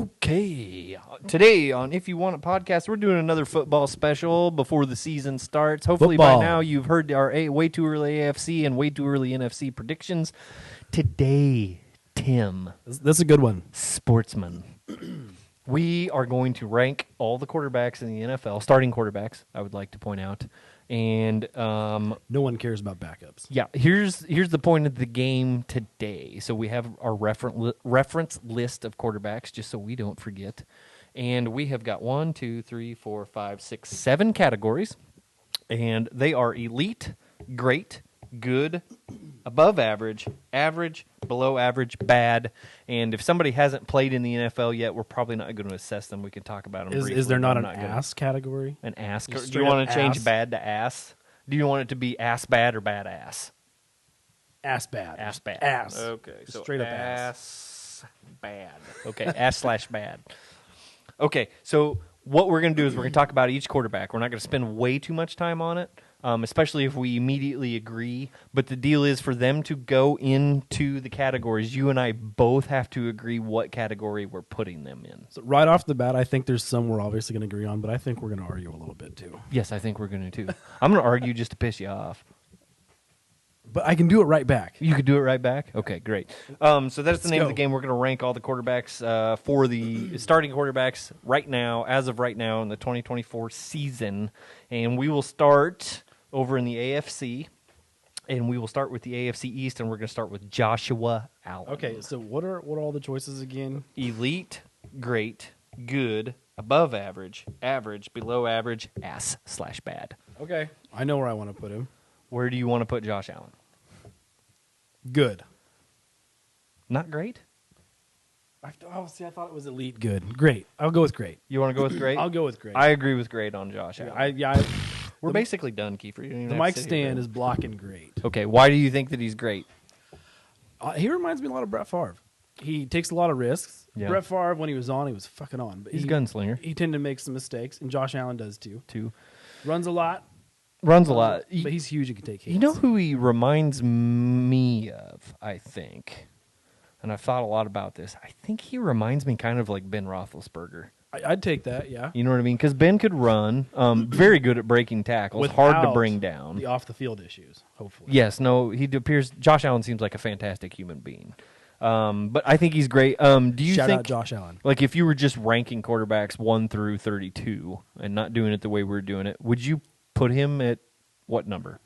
Okay, today on If You Want It podcast, we're doing another football special before the season starts. Hopefully Football. by now you've heard our way too early AFC and way too early NFC predictions. Today, Tim, That's a good one. sportsman, we are going to rank all the quarterbacks in the NFL, starting quarterbacks, I would like to point out. And No one cares about backups. yeah, here's the point of the game today. So we have our reference list of quarterbacks, just so we don't forget. And we have got 1, 2, 3, 4, 5, 6, 7 categories. And they are elite, great, good, above average, average, below average, bad. And if somebody hasn't played in the NFL yet, we're probably not going to assess them. We can talk about them briefly. Is there but not I'm an gonna- ass category? An ass? Just Do you straight want up to change ass? bad to ass? Do you want it to be ass bad or bad ass? Ass bad. Ass bad. Ass. Okay. Just So straight up ass bad. Okay. Ass/bad. Okay. So what we're going to do is we're going to talk about each quarterback. We're not going to spend way too much time on it, especially if we immediately agree. But the deal is for them to go into the categories, you and I both have to agree what category we're putting them in. So right off the bat, I think there's some we're obviously going to agree on, but I think we're going to argue a little bit too. Yes, I think we're going to too. I'm going to argue just to piss you off. But I can do it right back. You could do it right back? Okay, great. So that's the Let's name of go. the game. We're going to rank all the quarterbacks for the starting quarterbacks right now, as of right now in the 2024 season. And we will start over in the AFC, and we will start with the AFC East, and we're going to start with Joshua Allen. Okay, so what are all the choices again? Elite, great, good, above average, average, below average, ass/bad. Okay. I know where I want to put him. Where do you want to put Josh Allen? Good. Not great? I thought it was elite good. Great. I'll go with great. You want to go with great? I'll go with great. I agree with great on Josh Allen. We're the- basically done, Kiefer. You don't even the have to mic sit here, stand man. is blocking great. Okay, why do you think that he's great? He reminds me a lot of Brett Favre. He takes a lot of risks. Yeah. Brett Favre, when he was on, he was fucking on. But He's a gunslinger, He tended to make some mistakes, and Josh Allen does too. too. Runs a lot, Runs a lot. but he's huge and can take hits. You know who he reminds me of, I think? And I've thought a lot about this. I think he reminds me kind of like Ben Roethlisberger. I'd take that, yeah. You know what I mean? Because Ben could run, very good at breaking tackles, hard to Without bring down. the off-the-field issues, hopefully. Yes, no, he appears. Josh Allen seems like a fantastic human being. But I think he's great. Do you Shout think out Josh Allen. like if you were just ranking quarterbacks 1 through 32 and not doing it the way we're doing it, would you put him at what number?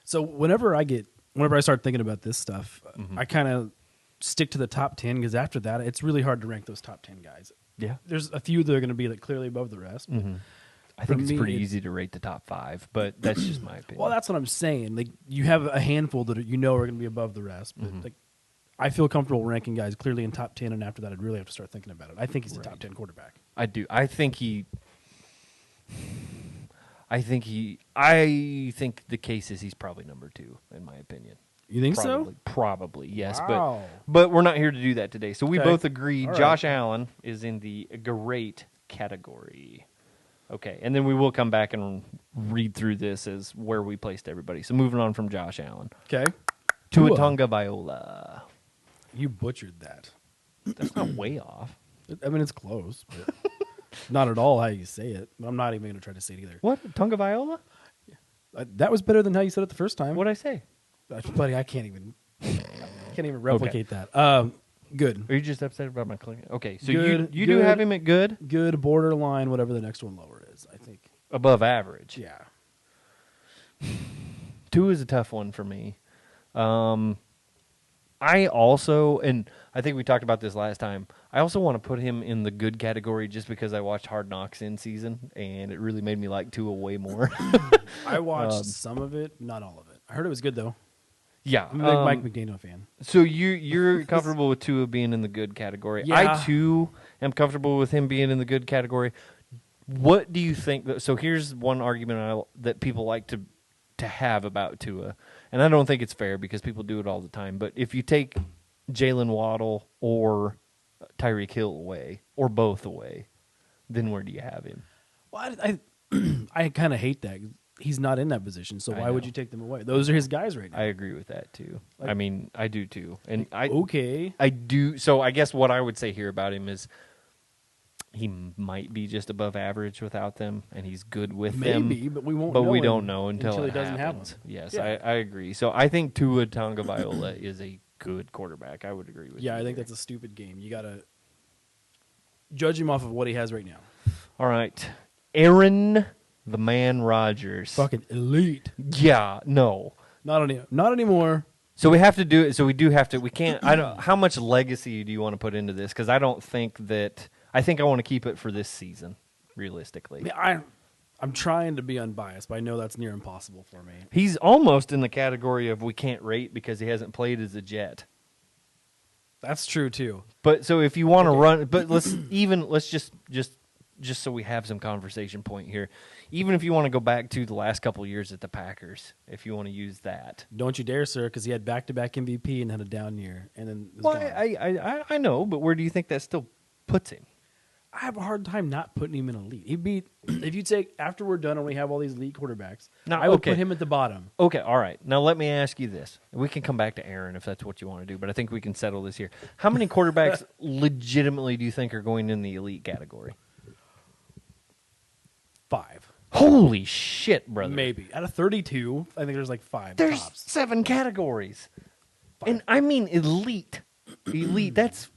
So whenever I start thinking about this stuff, Mm-hmm. I kind of stick to the top 10 because after that, it's really hard to rank those top 10 guys. Yeah. There's a few that are going to be like clearly above the rest. but I think For it's me, pretty it- easy to rate the top 5, but that's just my opinion. Well, that's what I'm saying. Like you have a handful that you know are going to be above the rest, but Mm-hmm. like I feel comfortable ranking guys clearly in top 10, and after that, I'd really have to start thinking about it. I think he's a top 10 quarterback. I do. I think the case is he's probably number 2 in my opinion. You think Probably, so? Probably, yes. Wow. But we're not here to do that today. So we Okay. both agree All right. Josh Allen is in the great category. Okay, and then we will come back and read through this as where we placed everybody. So moving on from Josh Allen. Okay. Tua Tua. Tagovailoa. You butchered that. That's not way off. I mean, it's close, but not at all how you say it. But I'm not even going to try to say it either. What? Tagovailoa? That was better than how you said it the first time. What'd I say? Buddy, I can't even replicate that. Good. Are you just upset about my clicking? Okay, so Good, you do good. have him at good? Good, borderline, whatever the next one lower is, I think. Above average. Yeah. 2 is a tough one for me. I also, and I think we talked about this last time, I also want to put him in the good category just because I watched Hard Knocks in season, and it really made me like Tua way more. I watched some of it, not all of it. I heard it was good, though. Yeah. I'm a big Mike McDaniel fan. So you're comfortable with Tua being in the good category. Yeah. I, too, am comfortable with him being in the good category. What do you think? So here's one argument that people like to have about Tua, and I don't think it's fair because people do it all the time. But if you take Jalen Waddle or Tyreek Hill away, or both away, then where do you have him? Well, I kind of hate that. He's not in that position, so I why would know. you take them away? Those are his guys right now. I agree with that too. Like- I mean, I do too, and Okay. I do. So I guess what I would say here about him is he might be just above average without them, and he's good with them. Maybe, but we won't. But know we him don't know until he it doesn't have happens. them. Yes, Yeah. I agree. So I think Tua Tagovailoa is a good quarterback. I would agree with you. Yeah, I think there. that's a stupid game. You gotta judge him off of what he has right now. All right. Aaron the Man Rodgers. Fucking elite. Yeah, no. Not anymore. So we have to do it. So we do have to. We can't. I don't. How much legacy do you want to put into this? Because I don't think that. I think I want to keep it for this season, realistically. I mean, I'm trying to be unbiased, but I know that's near impossible for me. He's almost in the category of we can't rate because he hasn't played as a Jet. That's true too. But so if you want to run, but let's just so we have some conversation point here. Even if you want to go back to the last couple of years at the Packers, if you want to use that. Don't you dare, sir, because he had back-to-back MVP and had a down year, and then was Well, gone. I know, but where do you think that still puts him? I have a hard time not putting him in elite. He'd be if you take after we're done and we have all these elite quarterbacks. No, I would okay. put him at the bottom. Okay, all right. Now let me ask you this. We can come back to Aaron if that's what you want to do, but I think we can settle this here. How many quarterbacks legitimately do you think are going in the elite category? 5. Holy shit, brother. Maybe. Out of 32, I think there's like 5 There's tops. 7 categories. 5. And I mean elite. Elite. That's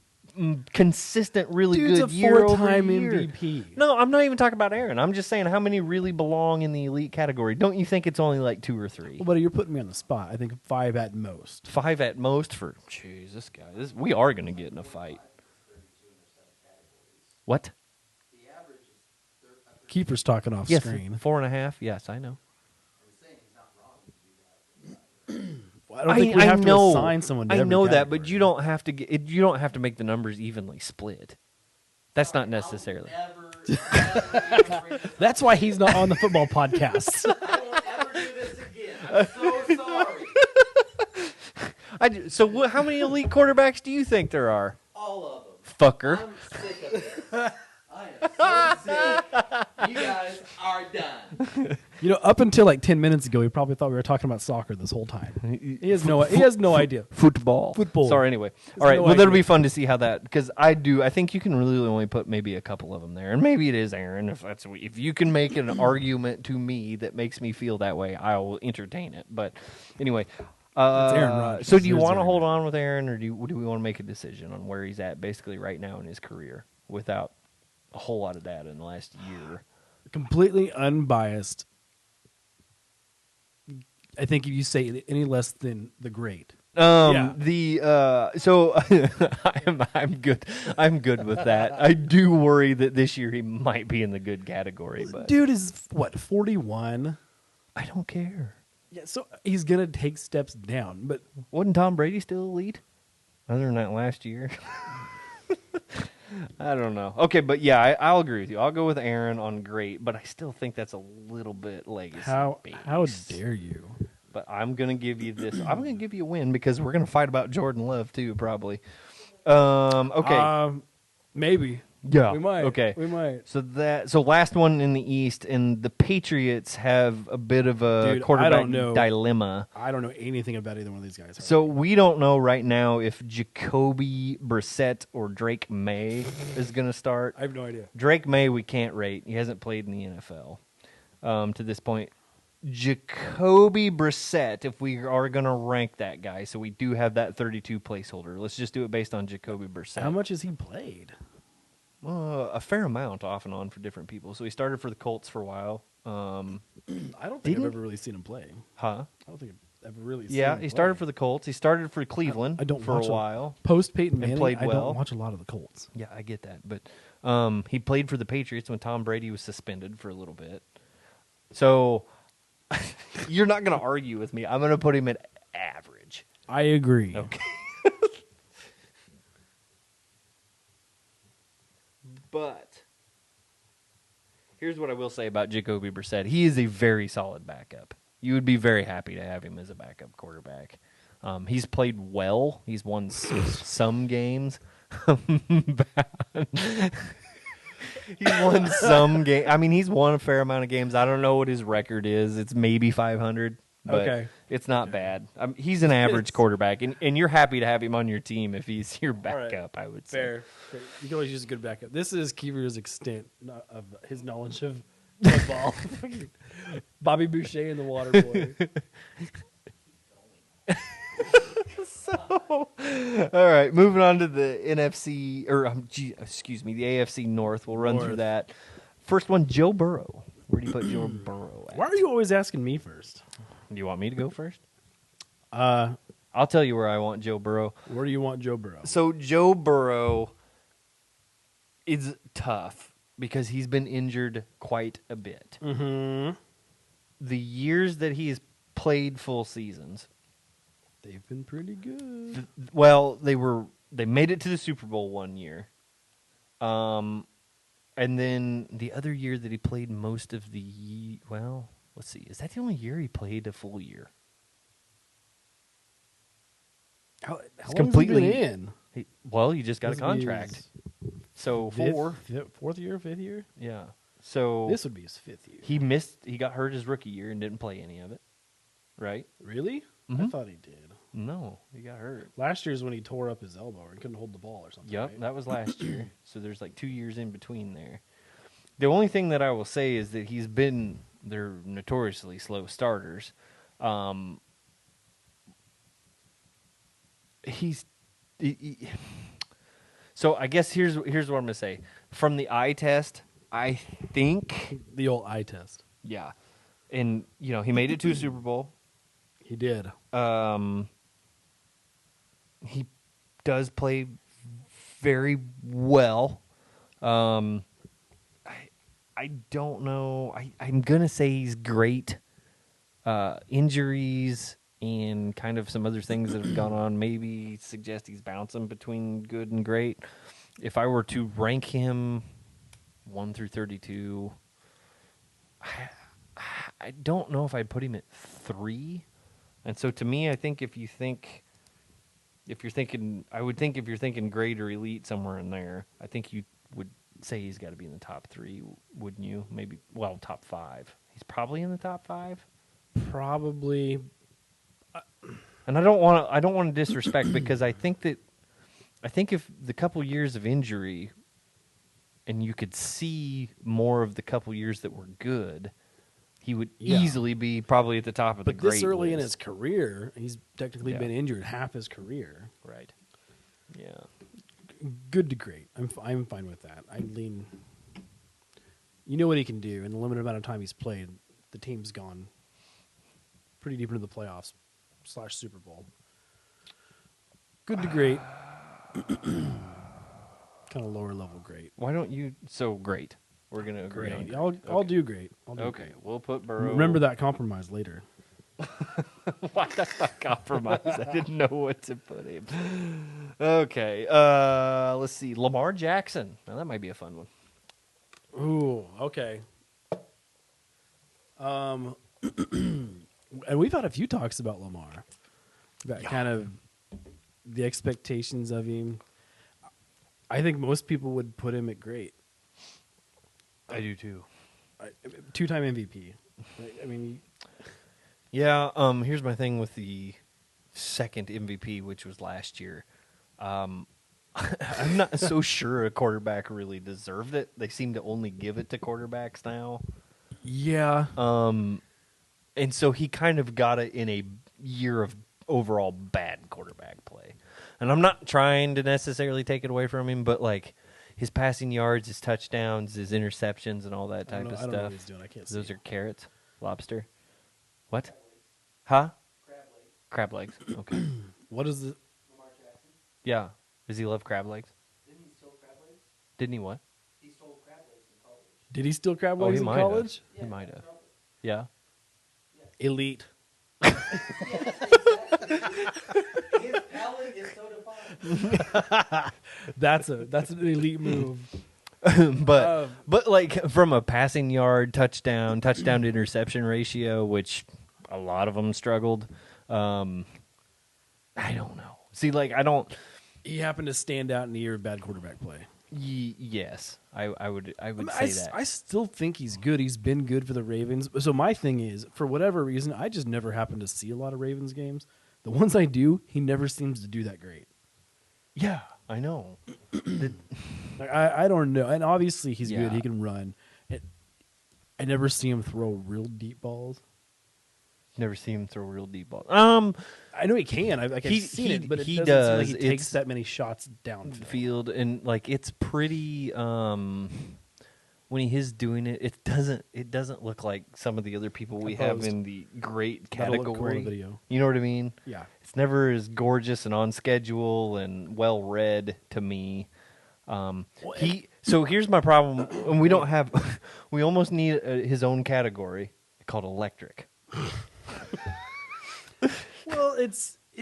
consistent, really Dude's good a year over 4-time year. MVP. No, I'm not even talking about Aaron. I'm just saying how many really belong in the elite category. Don't you think it's only like 2 or 3? Well, buddy, you're putting me on the spot. I think 5 at most. 5 at most for, jeez, this guy. We are going to get in a fight. What? Keeper's talking off Yes, screen. 4.5. Yes, I know. Well, I don't think we have to assign someone to I every know that, category. but you don't have to you don't have to make the numbers evenly split. That's not necessarily. That's why he's not on the football podcast. I won't ever do this again. I'm so sorry. So how many elite quarterbacks do you think there are? All of them. Fucker. I'm sick of this. I am so sick. You guys are done. You know, up until like 10 minutes ago, he probably thought we were talking about soccer this whole time. He has no idea. Football. Sorry, anyway. All right. no Well, that'll idea. be fun to see how that, because I think you can really only put maybe a couple of them there. And maybe it is Aaron. If you can make an argument to me that makes me feel that way, I will entertain it. But anyway. Aaron Rodgers. So do you There's want to Aaron hold on with Aaron, or do we want to make a decision on where he's at basically right now in his career without a whole lot of data in the last year? Completely unbiased. I think if you say any less than the great. Yeah. So I'm good. I'm good with that. I do worry that this year he might be in the good category, but Dude is, 41? I don't care. Yeah, so he's going to take steps down. But Wasn't Tom Brady still elite? Other than that last year. I don't know. Okay, but yeah, I'll agree with you. I'll go with Aaron on great, but I still think that's a little bit legacy. how based. dare you? But I'm going to give you this. I'm going to give you a win because we're going to fight about Jordan Love too, probably. Okay. Maybe. Yeah. We might. Okay. We might. So last one in the East, and the Patriots have a bit of a Dude, I quarterback don't know. dilemma. I don't know anything about either one of these guys. So we don't know right now if Jacoby Brissett or Drake May is going to start. I have no idea. Drake May we can't rate. He hasn't played in the NFL to this point. Jacoby Brissett, if we are going to rank that guy, so we do have that 32 placeholder. Let's just do it based on Jacoby Brissett. How much has he played? A fair amount off and on for different people. So he started for the Colts for a while. I don't think I've Didn't- ever really seen him play. Huh? I don't think I've ever really seen Yeah, him he started play. for the Colts. He started for Cleveland I don't for watch a while. Post Peyton Manning, played I well. don't watch a lot of the Colts. Yeah, I get that. But he played for the Patriots when Tom Brady was suspended for a little bit. So you're not going to argue with me. I'm going to put him at average. I agree. Okay. But here's what I will say about Jacoby Brissett. He is a very solid backup. You would be very happy to have him as a backup quarterback. He's played well. He's won some games. He's won some game. I mean, he's won a fair amount of games. I don't know what his record is. It's maybe 500, but Okay. it's not bad. He's an average quarterback, and you're happy to have him on your team if he's your backup. I would say. Fair. You can always use a good backup. This is Keever's extent of his knowledge of football. Bobby Boucher and the Water Boy. All right, moving on to the NFC or excuse me, the AFC North. We'll run through North. that. First one, Joe Burrow. Where do you put Joe Burrow at? Why are you always asking me first? Do you want me to go first? Where I'll tell you where I want Joe Burrow. do you want Joe Burrow? So Joe Burrow is tough because he's been injured quite a bit. Mm-hmm. The years that he has played full seasons, They've been pretty good. well, they made it to the Super Bowl one year. And then the other year that he played most of the let's see. Is that the only year he played a full year? How It's long completely completely- in? You just got a This would be contract. his So fourth year, fifth year. yeah. So This would be his fifth year. he got hurt his rookie year and didn't play any of it. Right? Really? I Mhm. thought he did. No, he got hurt. Last year's when he tore up his elbow and couldn't hold the ball or something. Yep, right? that was last year. So there's like 2 years in between there. The only thing that I will say is that they're notoriously slow starters. So I guess here's what I'm going to say. From the eye test, I think, The old eye test. yeah. And, he made it to a Super Bowl. He did. He does play very well. I don't know. I'm gonna say he's great. Injuries and kind of some other things that have gone on maybe suggest he's bouncing between good and great. If I were to rank him 1 through 32, I don't know if I'd put him at 3. And so to me, I think if you're thinking grade or elite somewhere in there, I think you would say he's got to be in the top 3, wouldn't you? Maybe, top 5. He's probably in the top 5. Probably. And I don't want to disrespect because I think if the couple years of injury and you could see more of the couple years that were good, he would easily be probably at the top of the But grade this early in list. his career, he's technically Yeah. been injured half his career. Right. Yeah. Good to great. I'm fine with that. I lean. You know what he can do in the limited amount of time he's played. The team's gone pretty deep into the playoffs / Super Bowl. Good to great. Kind of lower level great. Why don't you? So great. We're gonna agree on Great. great. I'll do great. I'll do Okay, great. we'll put Burrow. Remember that compromise later. Why that's not compromise. I didn't know what to put him. Okay, let's see. Lamar Jackson. Now that might be a fun one. Ooh, okay. And we've had a few talks about Lamar. About kind of the expectations of him. I think most people would put him at great. I do too. 2-time MVP. I mean, Yeah. Here's my thing with the second MVP, which was last year. I'm not so sure a quarterback really deserved it. They seem to only give it to quarterbacks now. yeah. And so he kind of got it in a year of overall bad quarterback play. And I'm not trying to necessarily take it away from him, but like his passing yards, his touchdowns, his interceptions, and all that type of I don't know what stuff. he's doing. I can't see. Those are carrots, lobster. What? Huh? Crab legs. Okay. What is the? Lamar Jackson. Yeah. Does he love crab legs? Didn't he steal crab legs? Didn't he what? He stole crab legs in college. Did he steal crab Oh, legs he in might have. college? He might have. Yeah. Elite. His palate is so defined. That's an elite move. but like from a passing yard, touchdown to interception ratio, which a lot of them struggled. I don't know. See, like I don't. He happened to stand out in the year of bad quarterback play. Yes, I would I mean, say that. I still think he's good. He's been good for the Ravens. So my thing is, for whatever reason, I just never happen to see a lot of Ravens games. The ones I do, he never seems to do that great. Yeah, I know. Like, I don't know. And obviously he's Yeah. good. He can run. I never see him throw real deep balls. Never seen him throw real deep balls. I know he can. I've seen it, but it he doesn't seem like does. he It's takes that many shots downfield. field and like it's pretty. When he is doing it, it doesn't look like some of the other people we have Composed. in the great That'll look cool category. in the video. You know what I mean? Yeah. It's never as gorgeous and on schedule and well read to me. So here's my problem, and we don't have. We almost need his own category called electric. Well, it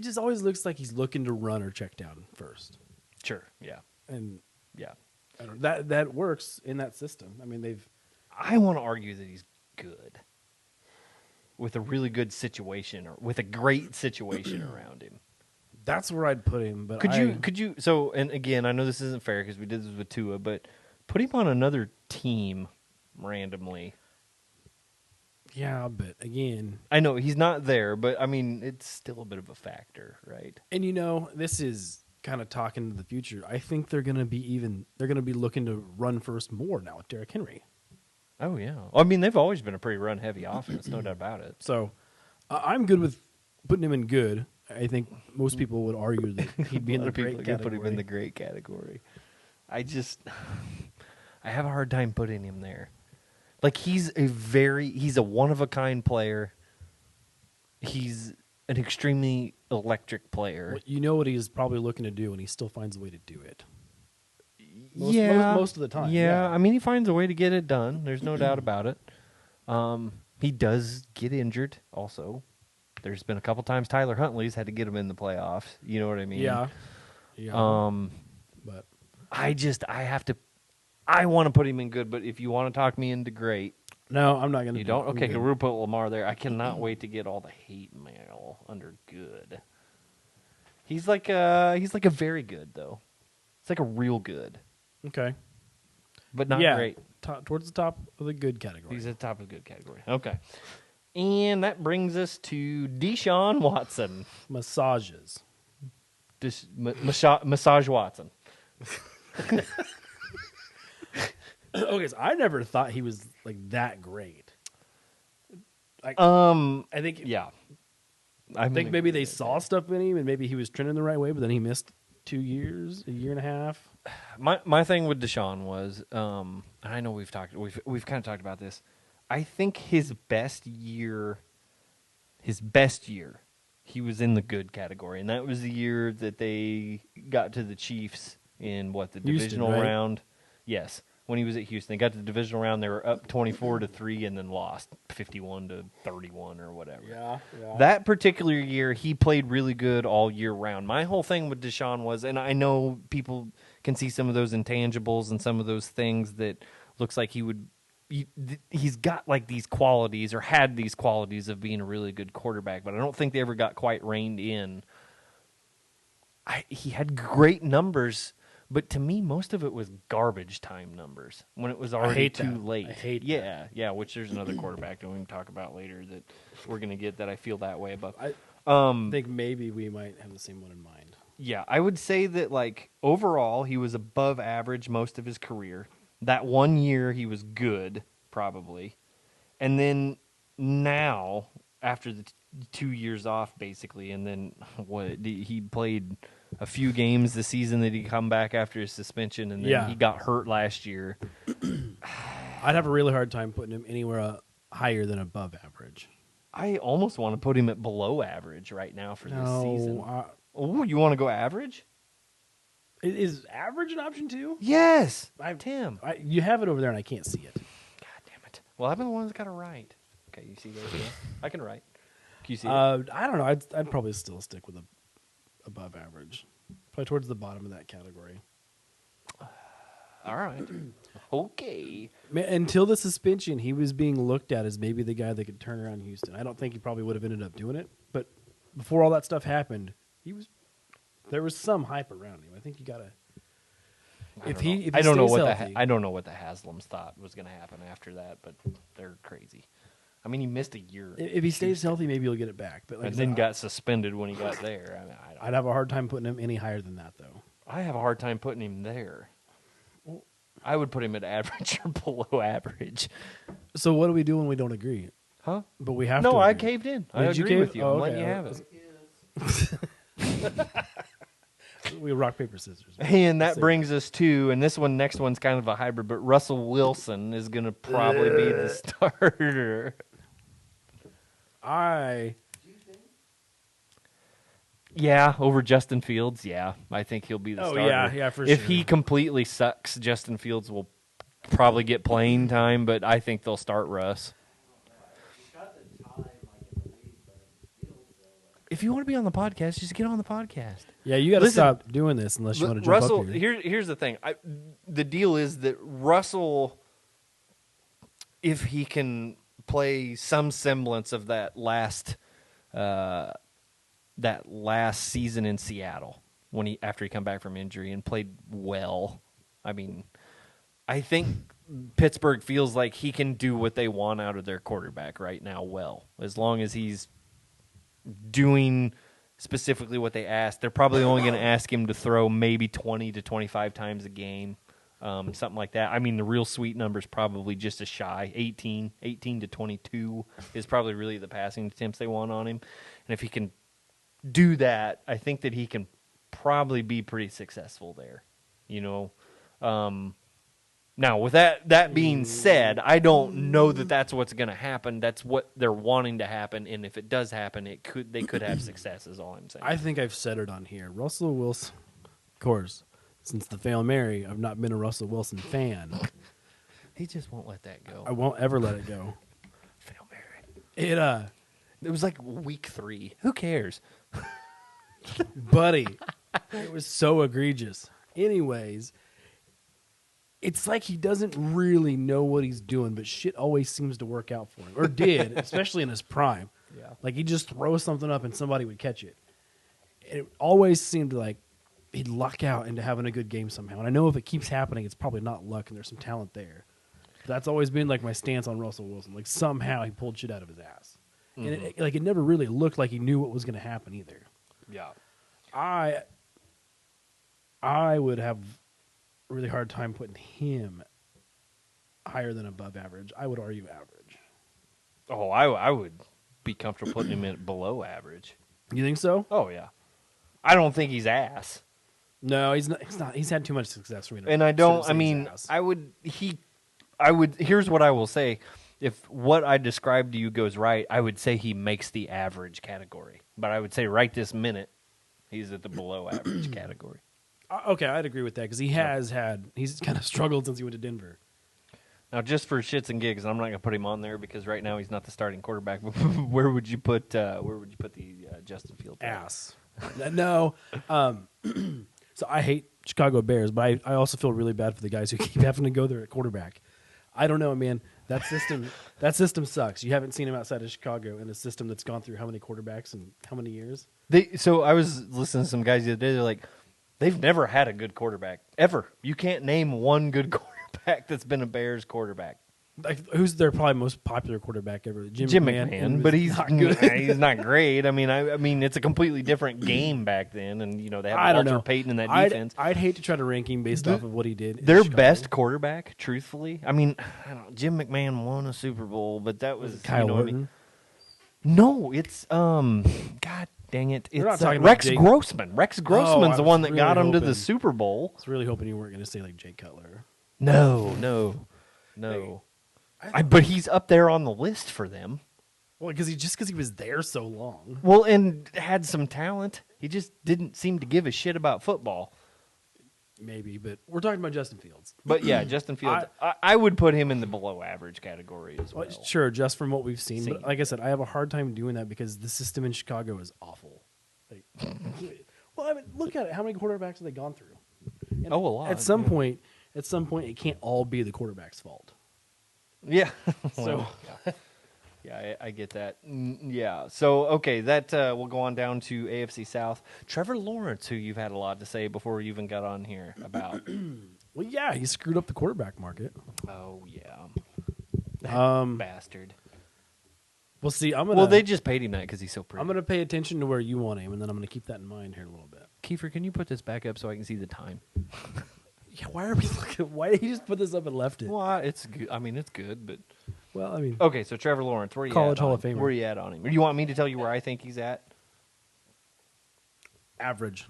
just always looks like he's looking to run or check down first, Sure. Yeah. and Yeah. I don't, that works in that system. I mean, I want to argue that he's good with a really good situation or with a great situation around him. that's where I'd put him. But Could you so and again, I know this isn't fair because we did this with Tua, but put him on another team randomly. Yeah, but again, I know he's not there, but I mean it's still a bit of a factor, right? and this is kind of talking to the future. I think they're going to be looking to run first more now with Derrick Henry. Oh yeah. I mean they've always been a pretty run heavy offense, no doubt about it. So I'm good with putting him in good. I think most people would argue that he'd be in A the lot of people great are gonna put him in the category. great category. I have a hard time putting him there. Like he's a one of a kind player. He's an extremely electric player. Well, you know what he's probably looking to do, and he still finds a way to do it. Most- yeah, most of the time, Yeah, yeah. I mean he finds a way to get it done. There's no doubt about it. He does get injured. Also, there's been a couple times Tyler Huntley's had to get him in the playoffs. You know what I mean? Yeah. But I want to put him in good, but if you want to talk me into great, no, I'm not going to. you don't. Okay, we'll put Lamar there. I cannot wait to get all the hate mail under good. He's like a very good though. It's like a real good, Okay. but not yeah, great. Towards the top of the good category. He's at the top of the good category. Okay, and that brings us to Deshaun Watson. Massages. Massage Watson. Okay, so I never thought he was like that great. I think Yeah. I think maybe they saw stuff in him, and maybe he was trending the right way, but then he missed 2 years, a year and a half. My thing with Deshaun was, and I know we've kind of talked about this. I think his best year, he was in the good category, and that was the year that they got to the Chiefs in the Houston, divisional right? round. Yes, when he was at Houston, they got to the divisional round. They were up 24-3, and then lost 51-31 or whatever. Yeah. That particular year, he played really good all year round. My whole thing with Deshaun was, and I know people can see some of those intangibles and some of those things that looks like he's got like these qualities or had these qualities of being a really good quarterback, but I don't think they ever got quite reined in. He had great numbers, but to me, most of it was garbage time numbers when it was already hate too that. late. I hate yeah. Which there's another quarterback that we can talk about later that we're gonna get that I feel that way about. I think maybe we might have the same one in mind. Yeah, I would say that like overall he was above average most of his career. That 1 year he was good, probably, and then now after the 2 years off, basically, and then he played a few games the season that he come back after his suspension, and then he got hurt last year. I'd have a really hard time putting him anywhere higher than above average. I almost want to put him at below average right now for this season. No, Oh, you want to go average? is average an option too? Yes, Tim. You have it over there, and I can't see it. God damn it. Well, I'm the one that's got to write. Okay, you see those? Yeah? I can write. Can you see it? I don't know. I'd probably still stick with above average, probably towards the bottom of that category. All right. Okay. Man, until the suspension, he was being looked at as maybe the guy that could turn around Houston. I don't think he probably would have ended up doing it, but before all that stuff happened, there was some hype around him. I think you gotta If he I don't know stays what healthy. I don't know what the Haslams thought was going to happen after that, but they're crazy. I mean, he missed a year. If he stays healthy, maybe he'll get it back. But like And I said, then got suspended when he got there. I mean, I'd have a hard time putting him any higher than that, though. I have a hard time putting him there. I would put him at average or below average. So what do we do when we don't agree? Huh? But we have No, to. I agree. caved in. I Did you agree cave? with you. Oh, I'm letting okay. you have it. We rock paper scissors. And that Same. brings us to, and this one, next one's kind of a hybrid, but Russell Wilson is going to probably be the starter. Yeah, over Justin Fields. Yeah, I think he'll be the starter. yeah, for If sure. he completely sucks, Justin Fields will probably get playing time, but I think they'll start Russ. If you want to be on the podcast, just get on the podcast. Yeah, you got to Listen, stop doing this unless you want to jump Russell, up here. here's the thing. The deal is that Russell, if he can play some semblance of that last season in Seattle after he come back from injury and played well, I mean, I think Pittsburgh feels like he can do what they want out of their quarterback right now. Well, as long as he's doing specifically what they asked. They're probably only going to ask him to throw maybe 20 to 25 times a game, something like that. I mean, the real sweet number is probably just a shy, 18 to 22 is probably really the passing attempts they want on him. And if he can do that, I think that he can probably be pretty successful there, you know. Now, with that being said, I don't know that that's what's going to happen. That's what they're wanting to happen, and if it does happen, they could have success. Is all I'm saying. I think I've said it on here. Russell Wilson, of course, since the Fail Mary, I've not been a Russell Wilson fan. He just won't let that go. I won't ever let it go. Fail Mary. It It was like week 3. Who cares? buddy, it was so egregious. Anyways, it's like he doesn't really know what he's doing, but shit always seems to work out for him, or did, especially in his prime. Yeah. Like he just throws something up and somebody would catch it. It always seemed like he'd luck out into having a good game somehow. And I know if it keeps happening, it's probably not luck, and there's some talent there. But that's always been like my stance on Russell Wilson. Like somehow he pulled shit out of his ass, and it never really looked like he knew what was going to happen either. Yeah. I would have a really hard time putting him higher than above average. I would argue average. Oh, I would be comfortable putting him in below average. You think so? Oh yeah. I don't think he's ass. No, he's not. He's not. He's had too much success for me. And I don't. I mean, I would. Here's what I will say: if what I described to you goes right, I would say he makes the average category. But I would say right this minute, he's at the below average category. Okay, I'd agree with that because he's kind of struggled since he went to Denver. Now, just for shits and gigs, I'm not going to put him on there because right now he's not the starting quarterback. Where would you put the Justin Fields? Ass. No. So I hate Chicago Bears, but I also feel really bad for the guys who keep having to go there at quarterback. I don't know, man. That system sucks. You haven't seen him outside of Chicago in a system that's gone through how many quarterbacks and how many years? So I was listening to some guys the other day. They're like, they've never had a good quarterback ever. You can't name one good quarterback that's been a Bears quarterback. Like, who's their probably most popular quarterback ever? Jim McMahon, but he's not good. He's not great. I mean, it's a completely different game back then, and they have I don't Walter know. Payton in that I'd- defense. I'd hate to try to rank him based off of what he did. in Their Chicago. best quarterback, truthfully. I mean, I don't, Jim McMahon won a Super Bowl, but that was Kyle what I Orton. mean? No, it's God dang it! We're not It's talking about Rex Jake- Grossman. Rex Grossman's I the one was that got really him to the hoping- Super Bowl. I was really hoping you weren't going to say like Jake Cutler. No. But he's up there on the list for them. Well, because he was there so long. Well, and had some talent. He just didn't seem to give a shit about football. Maybe, but we're talking about Justin Fields. But yeah, Justin Fields, I would put him in the below average category as well. Sure, just from what we've seen. But like I said, I have a hard time doing that because the system in Chicago is awful. Like, well, I mean, look at it. How many quarterbacks have they gone through? And Oh, a lot, At some yeah. point, it can't all be the quarterback's fault. Yeah. So Yeah, I get that. Yeah. So, okay, that we'll go on down to AFC South. Trevor Lawrence, who you've had a lot to say before we even got on here about. Well, yeah, he screwed up the quarterback market. Oh yeah, bastard. Well, see, I'm gonna. Well, they just paid him that because he's so pretty. I'm gonna pay attention to where you want him, and then I'm gonna keep that in mind here in a little bit. Kiefer, can you put this back up so I can see the time? Yeah, why are we looking? Why did he just put this up and left it? Well, it's good. I mean, it's good, but Well, I mean, okay. So Trevor Lawrence, where are you College at Hall on of him? Famer. Where are you at on him? Or do you want me to tell you where I think he's at? average.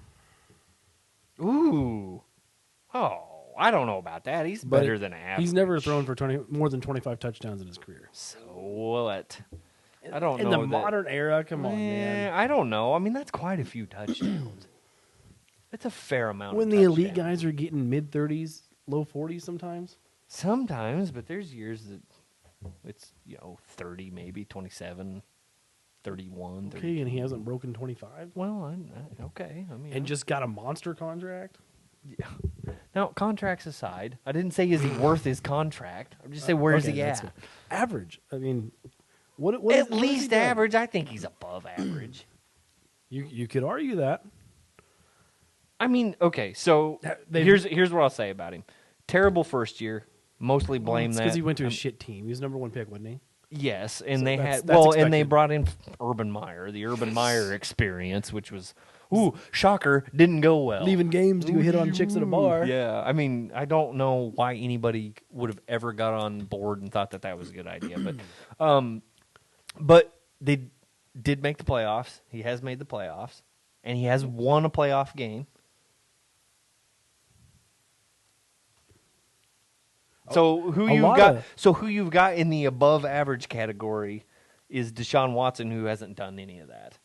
Ooh, oh, I don't know about that. He's But better than average. He's never thrown for more than 25 touchdowns in his career. So what? I don't In know. the modern era, come on, man. I don't know. I mean, that's quite a few touchdowns. That's a fair amount. When of the elite touchdowns. guys are getting mid 30s, low 40s sometimes. Sometimes, but there's years that it's 30 maybe 27, 31. 32. Okay, and he hasn't broken 25, Well, okay. I mean, and just got a monster contract. yeah. Now, contracts aside, I didn't say is he worth his contract. I'm just saying where's Okay, he that's at? good. Average. I mean, what At what is he least done? average. I think he's above average. You could argue that. I mean, okay. So here's what I'll say about him. Terrible first year. Mostly blame that because he went to a shit team. He was number one pick, wasn't he? Yes, and So they that's- had that's and they expected. brought in Urban Meyer, the Urban Meyer experience, which was shocker, didn't go well. Leaving games to go hit on chicks at a bar. Yeah, I mean, I don't know why anybody would have ever got on board and thought that was a good idea, but they did make the playoffs. He has made the playoffs, and he has won a playoff game. So who A you've lot got? of- So who you've got in the above average category is Deshaun Watson, who hasn't done any of that.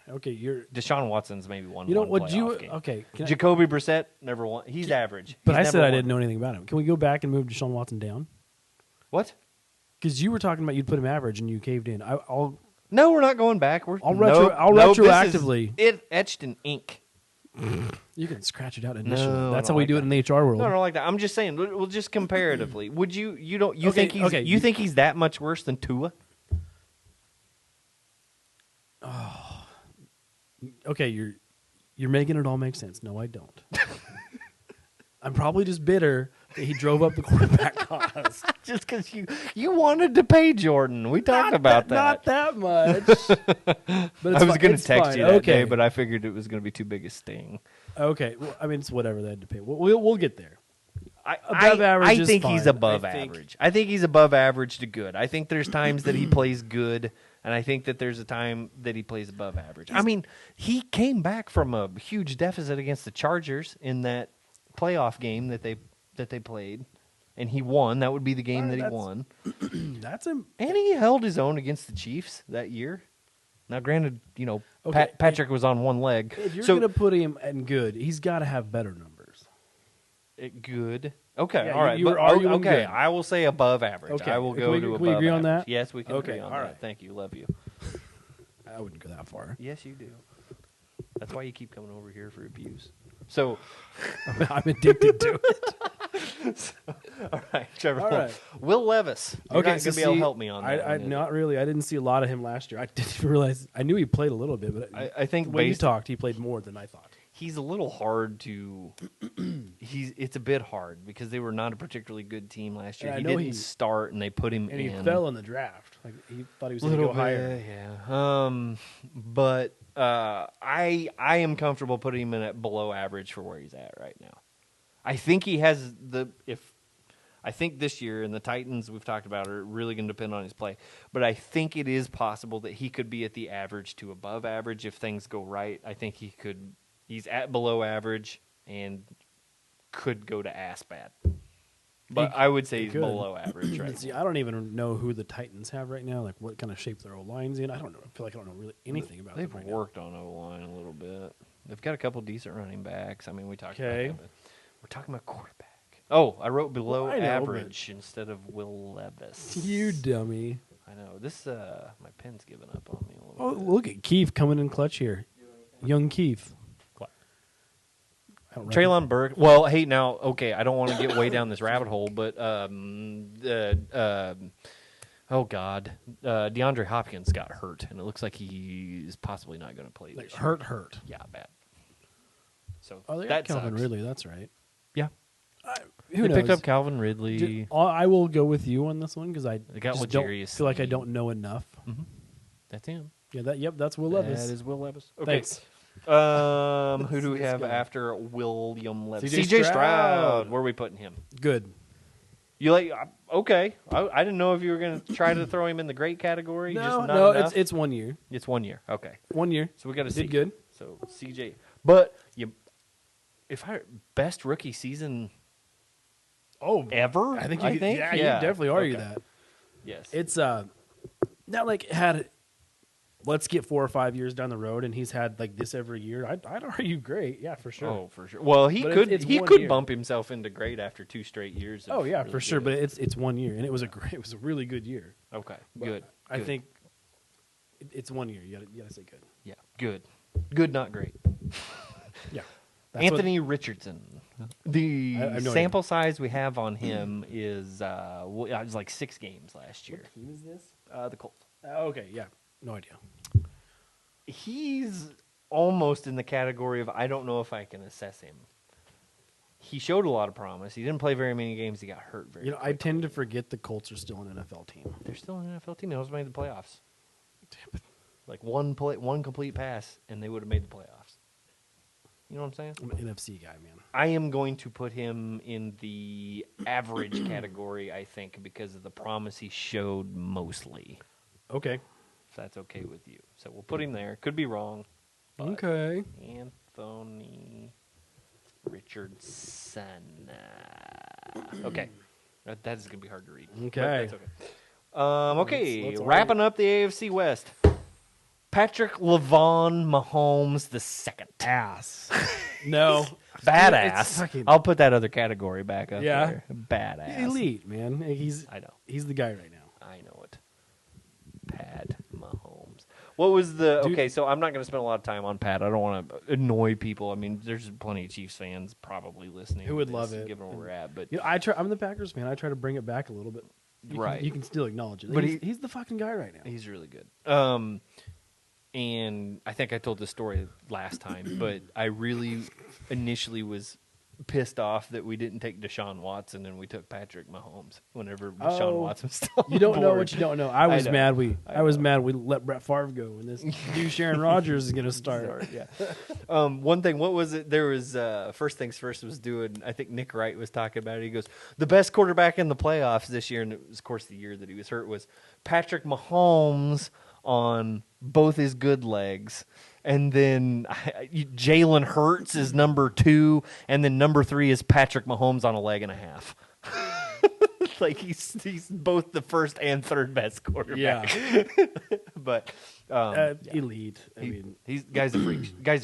Okay, you're. Deshaun Watson's maybe won. You know one what playoff you? game. Okay, can I- Jacoby Brissett never won. He's average. but He's I said never I won. didn't know anything about him. Can we go back and move Deshaun Watson down? What? Because you were talking about you'd put him average and you caved in. I'll No, we're not going back. We're I'll this is retroactively- it etched in ink. you can scratch it out initially. No, That's I how we don't do like it in the HR world. No, I don't like that. I'm just saying. We'll just comparatively. Would you? You don't. You Okay, think he's? okay, You think he's that much worse than Tua? Okay, you're making it all make sense. No, I don't. I'm probably just bitter that he drove up the quarterback cost. Just because you wanted to pay Jordan. We talked about that. Not that much. But it's I was going to text fine. you that okay. day, but I figured it was going to be too big a sting. Okay, well, I mean it's whatever they had to pay. We'll get there. I, Above average I is think he's fine. above I think- average. I think he's above average to good. I think there's times that he plays good, and I think that there's a time that he plays above average. I mean, he came back from a huge deficit against the Chargers in that playoff game that they played, and he won. That would be the game that he That's- won. That's him. And he held his own against the Chiefs that year. Now, granted, Okay, Patrick was on one leg. If you're so going to put him in good, he's got to have better numbers. good. Okay, Yeah, all right. you were but, arguing okay, good. I will say above average. Okay, I will can go we- to can above we agree on average. that? Yes, we can Okay, agree on all that. right. Thank you. Love you. I wouldn't go that far. Yes, you do. That's why you keep coming over here for abuse. So, I'm addicted to it. all right, Trevor. All right. Will Levis. You're not so going to be able to see, help me on that. I one, not really. I didn't see a lot of him last year. I didn't even realize. I knew he played a little bit, but I think when you based- talked, he played more than I thought. he's a little hard to. It's a bit hard because they were not a particularly good team last year. And I He know didn't he- start, and they put him And in. he fell in the draft. Like he thought he was going to Little go higher. yeah. But I am comfortable putting him in at below average for where he's at right now. I think he has I think this year, and the Titans we've talked about are really going to depend on his play. But I think it is possible that he could be at the average to above average if things go right. I think he's at below average and could go to ass bad. But I would say he he's could. below average right See, now. I don't even know who the Titans have right now. Like what kind of shape their O line's in. I don't know. I feel like I don't know really anything about They've them right now. worked on O-line a little bit. They've got a couple decent running backs. I mean, we talked Okay. about that, but we're talking about quarterback. Oh, I wrote below Well, I know, average instead of Will Levis. You dummy. I know. This my pen's giving up on me a little Oh, bit. look at Keith coming in clutch here. Young Keith. What? I don't Traylon Burke. Well, hey, now, okay, I don't want to get way down this rabbit hole, but DeAndre Hopkins got hurt, and it looks like he's possibly not going to play Like this year. hurt. Yeah, bad. So Oh, they got that Calvin sucks. Ridley. That's right. Yeah, Who They knows? picked up Calvin Ridley. I will go with you on this one because I They got just don't L'Jarius feel like I Sneed. don't know enough. That's him. Yeah, that's Will Levis. That is Will Levis. Okay. Thanks. Who do we This have guy. after William Levis? CJ CJ Stroud. Stroud. Where are we putting him? Good. You like? Okay. I didn't know if you were going to try to throw him in the great category. Just No, not no, enough? it's 1 year. It's 1 year. Okay. 1 year. So we got to see. Did good. So CJ, but if I best rookie season Oh, ever, I think you could definitely argue Okay. that. Yes. It's not like had. Let's get 4 or 5 years down the road, and he's had like this every year. I'd argue great, yeah, for sure. Oh, for sure. Well, he But could it's he 1 could year. bump himself into great after 2 straight years. Oh of yeah, really for sure. good. But it's 1 year, and it was a really good year. Okay, But good. I Good. think it's 1 year. You gotta say good. Yeah, good, not great. Yeah. Anthony Richardson. The I have no sample size we have on him is it was like 6 games last year. What team is this? The Colts. Okay, yeah, no idea. He's almost in the category of I don't know if I can assess him. He showed a lot of promise. He didn't play very many games. He got hurt very. I tend to forget the Colts are still an NFL team. They're still an NFL team. They almost made the playoffs. Like one complete pass, and they would have made the playoffs. You know what I'm saying? I'm an NFC guy, man. I am going to put him in the average category, I think, because of the promise he showed mostly. Okay. If that's okay with you. So we'll put him there. Could be wrong. but Okay. Anthony Richardson. Okay. That is going to be hard to read. but Okay. That's okay. Okay. let's Wrapping up the AFC West. Patrick LeVon Mahomes the second. Ass. No. Badass. It's fucking- I'll put that other category back up Yeah. there. Badass. Elite, man. He's I know. the guy right now. I know it. Pat Mahomes. What was the... Dude. Okay, so I'm not going to spend a lot of time on Pat. I don't want to annoy people. I mean, there's plenty of Chiefs fans probably listening. Who to would this, love it. Given where we're at. But I'm the Packers fan. I try to bring it back a little bit. Right. You can still acknowledge it. But He's the fucking guy right now. he's really good. And I think I told this story last time, but I really initially was pissed off that we didn't take Deshaun Watson and we took Patrick Mahomes whenever Deshaun Oh, watson was still You don't on know board. what you don't know. I was know. mad. We know. let Brett Favre go, and this new Sharon Rodgers is going to start. Sorry, yeah. One thing, what was it? There was first things first was doing. I think Nick Wright was talking about it. He goes, the best quarterback in the playoffs this year, and it was, of course, the year that he was hurt was Patrick Mahomes on both his good legs, and then Jalen Hurts is number 2, and then number 3 is Patrick Mahomes on a leg and a half. Like he's both the first and third best quarterback. Yeah, But elite. I mean, he's guy's a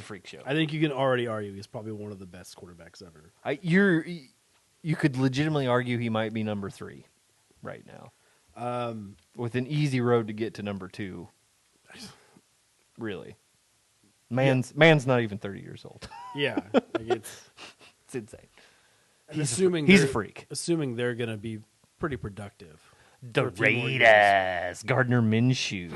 freak show. I think you can already argue he's probably one of the best quarterbacks ever. You could legitimately argue he might be number 3 right now, with an easy road to get to number 2. Really, man's not even 30 years old. Yeah, like It's insane. assuming He's a they're- freak. Assuming they're going to be pretty productive. The for a few more years. Raiders, Gardner Minshew.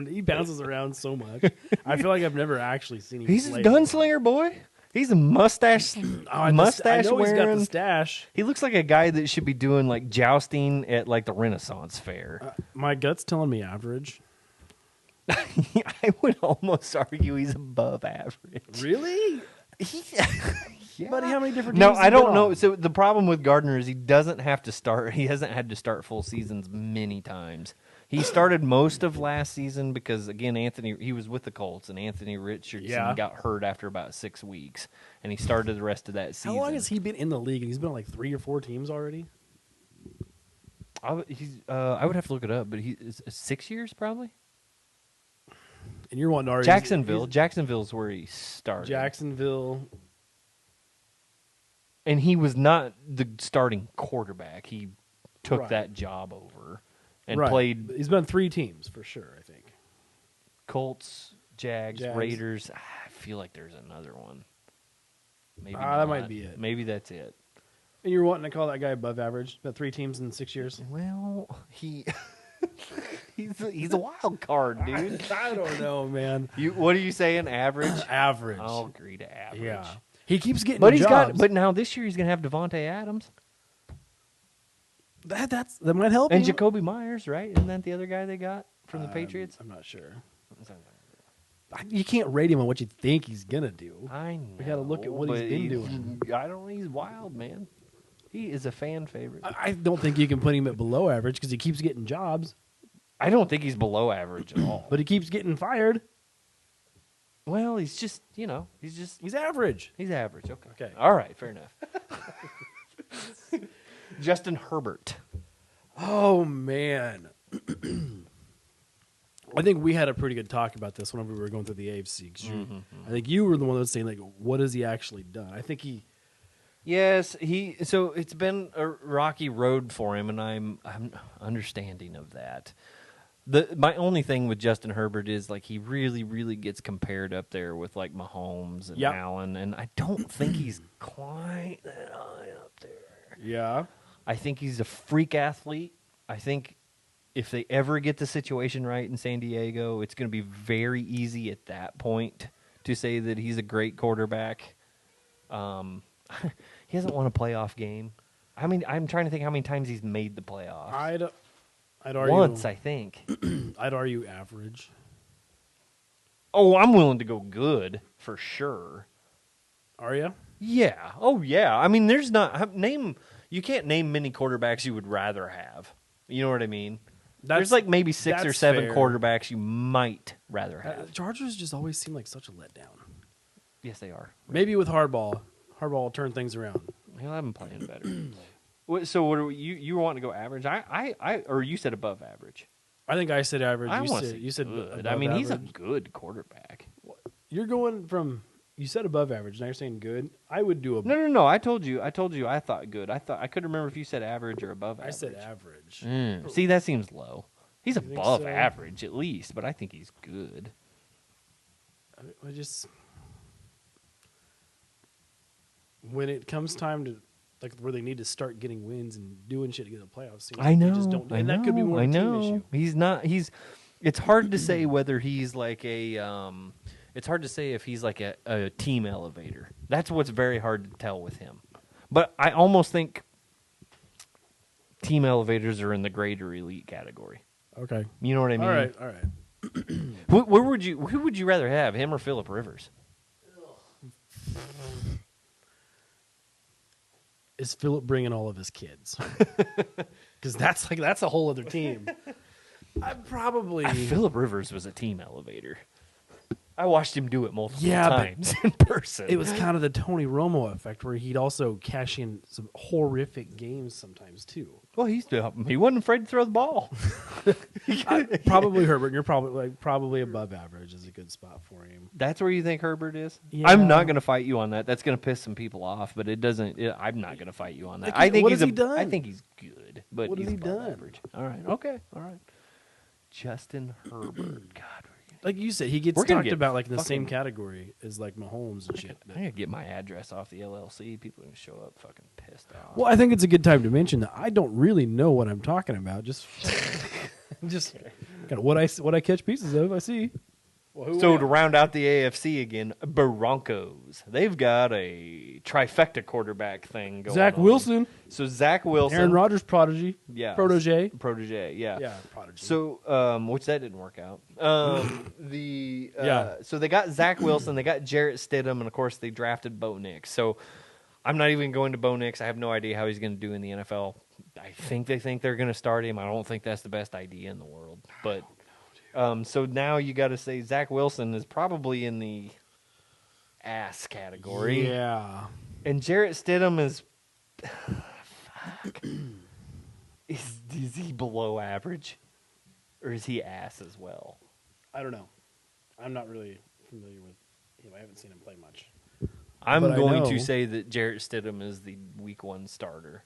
He bounces around so much. I feel like I've never actually seen him. He's a play. gunslinger, boy. He's a mustache I mustache know he's got wearing. the stash. He looks like a guy that should be doing like jousting at like the Renaissance Fair. My gut's telling me average. I would almost argue he's above average. Really? Yeah. Buddy, how many different No, teams has I he been don't know. on? So the problem with Gardner is he doesn't have to start. He hasn't had to start full seasons many times. He started most of last season because again, he was with the Colts, and Anthony Richardson Yeah. got hurt after about 6 weeks, and he started the rest of that season. How long has he been in the league? He's been on like 3 or 4 teams already. I would have to look it up, but he's 6 years probably. And you're wanting to argue Jacksonville. Jacksonville's where he started. Jacksonville. And he was not the starting quarterback. He took Right. that job over and Right. played He's been on 3 teams for sure, I think. Colts, Jags, Jags. Raiders. I feel like there's another one. Maybe That might not. be it. Maybe that's it. And you're wanting to call that guy above average? About 3 teams in 6 years? Well, he's a wild card, dude. I don't know, man. What are you saying? Average? Average. I'll agree to average. Yeah. He keeps getting But he's got. jobs. But now this year he's going to have Devontae Adams that might help and him. Jacoby Myers, right? Isn't that the other guy they got from the Patriots? I'm not sure. You can't rate him on what you think he's gonna do. I know. We gotta look at what he's but been doing. I don't. He's wild, man. He is a fan favorite. I don't think you can put him at below average because he keeps getting jobs, I don't think he's below average at all. but he keeps getting fired. Well, he's just, He's average. he's average. Okay. Okay. All right. Fair enough. Justin Herbert. Oh man. I think we had a pretty good talk about this whenever we were going through the AFC. 'Cause I think you were the one that was saying, like, what has he actually done? I think he. Yes, so it's been a rocky road for him, and I'm understanding of that. My only thing with Justin Herbert is, like, he really, really gets compared up there with, like, Mahomes and Yep. Allen, and I don't think he's quite that high up there. Yeah. I think he's a freak athlete. I think if they ever get the situation right in San Diego, it's going to be very easy at that point to say that he's a great quarterback. He hasn't won a playoff game. I mean, I'm trying to think how many times he's made the playoffs. I'd argue Once, I think. I'd argue average. Oh, I'm willing to go good for sure. Are you? Yeah. Oh, yeah. I mean, there's not you can't name many quarterbacks you would rather have. You know what I mean? There's like maybe 6 or that's 7 fair. quarterbacks you might rather have. Chargers just always seem like such a letdown. Yes, they are. Maybe with Hardball will turn things around. He'll have them playing better. So, what are you want to go average? Or you said above average. I think I said average. I you want said to you said good. above I mean, he's a average. good quarterback. You're going from you said above average. Now you're saying good. I would do a. No. I told you. I thought good. I couldn't remember if you said average or above I average. said average. See, that seems low. He's You think above so? average at least, but I think he's good. I just when it comes time to like where they need to start getting wins and doing shit to get the playoffs. Seems I like know. They just don't, I and know. that could be more I of a team know. issue. He's not. It's hard to say whether he's like a. It's hard to say if he's like a team elevator. That's what's very hard to tell with him. But I almost think team elevators are in the greater elite category. Okay. You know what I mean? All right. Who would you rather have, him or Phillip Rivers? Is Philip bringing all of his kids? Because that's a whole other team. I'd probably. Phillip Rivers was a team elevator. I watched him do it multiple Yeah, but times in person. It was kind of the Tony Romo effect, where he'd also cash in some horrific games sometimes too. Well, he wasn't afraid to throw the ball. Probably Herbert. You're probably above average is a good spot for him. That's where you think Herbert is? Yeah. I'm not going to fight you on that. That's going to piss some people off, but it doesn't. I'm not going to fight you on that. Like, I think what he's has he done? I think he's good, but What has he's he above done? average. All right. Okay. All right. Justin Herbert. God, Like you said, he gets We're gonna talked get about like in the fucking- same category as like Mahomes and shit. I gotta get my address off the LLC. People are gonna show up fucking pissed off. Well, I think it's a good time to mention that I don't really know what I'm talking about. Just kind of what I catch pieces of. I see. Well, So to round out the AFC again, Broncos. They've got a trifecta quarterback thing going Zach on. Wilson, So Zach Wilson, Aaron Rodgers prodigy, yeah, protege. yeah. Prodigy. So, which that didn't work out. Yeah. So they got Zach Wilson, they got Jarrett Stidham, and of course they drafted Bo Nix. So I'm not even going to Bo Nix. I have no idea how he's going to do in the NFL. I think they think they're going to start him. I don't think that's the best idea in the world. But so now you got to say Zach Wilson is probably in the ass category. Yeah. And Jarrett Stidham is. Fuck. Is he below average? Or is he ass as well? I don't know. I'm not really familiar with him. I haven't seen him play much. I'm But I going know- to say that Jarrett Stidham is the week 1 starter.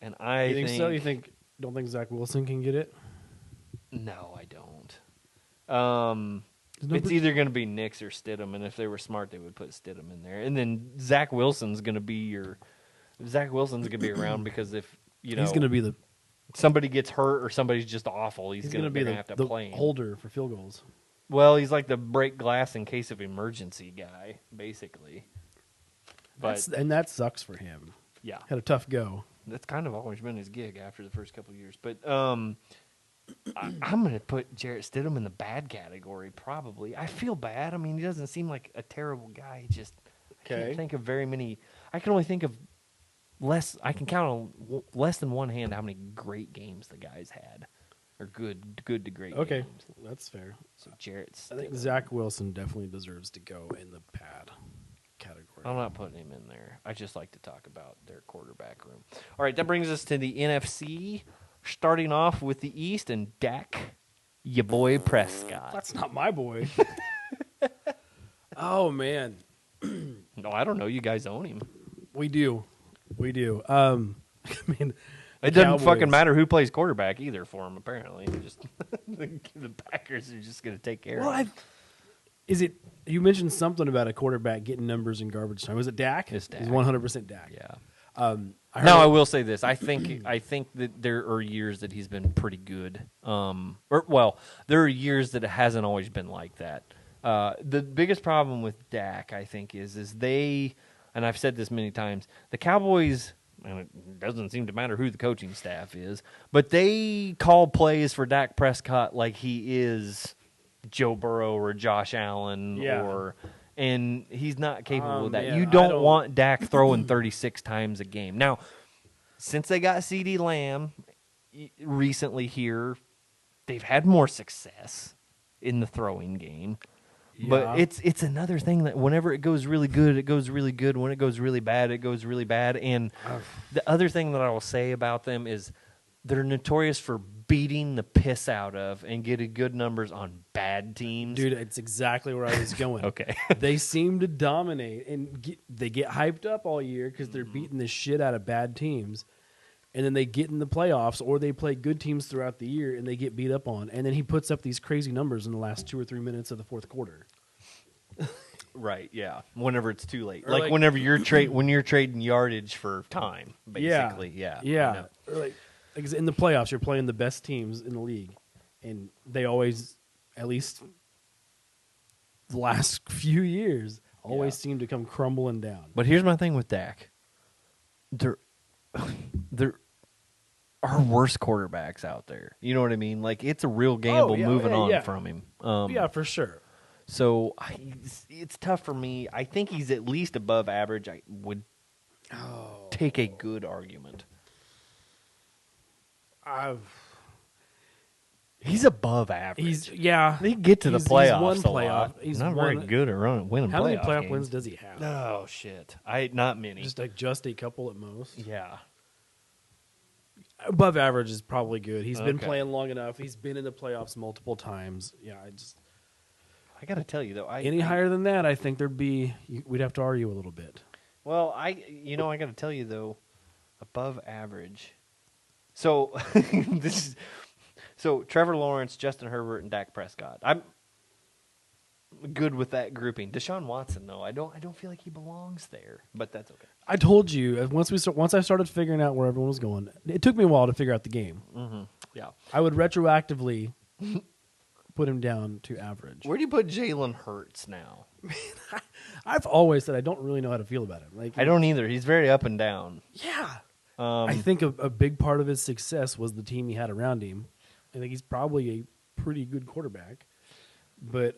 And I You think so? You don't think Zach Wilson can get it? No, I don't. His It's number- either going to be Nix or Stidham, and if they were smart, they would put Stidham in there. And then Zach Wilson's going to be around because if he's going to be the somebody gets hurt or somebody's just awful, he's going to be have to the play him. holder for field goals. Well, he's like the break glass in case of emergency guy, basically. But And that sucks for him. yeah, Had a tough go. that's kind of always been his gig after the first couple of years. But I'm going to put Jarrett Stidham in the bad category, probably. I feel bad. I mean, he doesn't seem like a terrible guy. He just I Okay. can't think of very many. I can only think of less. I can count on less than one hand how many great games the guy's had, or good to great Okay, games. that's fair. So Jarrett I think Stidham. Zach Wilson definitely deserves to go in the bad category. I'm not putting him in there. I just like to talk about their quarterback room. All right, that brings us to the NFC. Starting off with the East and Dak, your boy Prescott. That's not my boy. Oh man, No, I don't know. You guys own him. we do. I mean, It the doesn't fucking Cowboys- matter who plays quarterback either for him. Apparently, just the Packers are just going to take care Well, of him. is it? You mentioned something about a quarterback getting numbers in garbage time. Was it Dak? It's Dak. 100% Dak. Yeah. I Now heard- I will say this: I think that there are years that he's been pretty good. There are years that it hasn't always been like that. The biggest problem with Dak, I think, is they, and I've said this many times, the Cowboys, and it doesn't seem to matter who the coaching staff is, but they call plays for Dak Prescott like he is Joe Burrow or Josh Allen Yeah. and he's not capable of that. man, You I don't don't- want Dak throwing 36 times a game. Now, since they got CeeDee Lamb recently here, they've had more success in the throwing game. Yeah. But it's another thing that whenever it goes really good, it goes really good. When it goes really bad, it goes really bad. And the other thing that I will say about them is they're notorious for beating the piss out of and getting good numbers on bad teams. dude, it's exactly where I was going. Okay. They seem to dominate and they get hyped up all year because they're beating the shit out of bad teams, and then they get in the playoffs or they play good teams throughout the year and they get beat up on, and then he puts up these crazy numbers in the last 2 or 3 minutes of the fourth quarter. Right, yeah. Whenever it's too late. Or Like like- whenever when you're trading yardage for time, basically. Yeah. I yeah. know. Or like in the playoffs, you're playing the best teams in the league, and they always, at least the last few years, always Yeah. seem to come crumbling down. But here's my thing with Dak. There are worse quarterbacks out there. You know what I mean? Like it's a real gamble yeah, moving yeah, on yeah. from him. Yeah, for sure. So it's tough for me. I think he's at least above average. I would take a good argument. He's above average. They get to the playoffs He's one a playoff. lot. He's not won, very good at winning How many playoff playoff games. wins does he have? Oh shit! Not many. Just a couple at most. Yeah. Above average is probably good. He's been Okay. playing long enough. He's been in the playoffs multiple times. Yeah, I got to tell you though, any higher than that, I think we'd have to argue a little bit. Well, I got to tell you though, above average. So so Trevor Lawrence, Justin Herbert, and Dak Prescott. I'm good with that grouping. Deshaun Watson though, I don't feel like he belongs there, but that's okay. I told you once I started figuring out where everyone was going. It took me a while to figure out the game. Yeah. I would retroactively put him down to average. Where do you put Jalen Hurts now? I've always said I don't really know how to feel about him. Like I don't either. He's very up and down. Yeah. I think a big part of his success was the team he had around him. I think he's probably a pretty good quarterback. But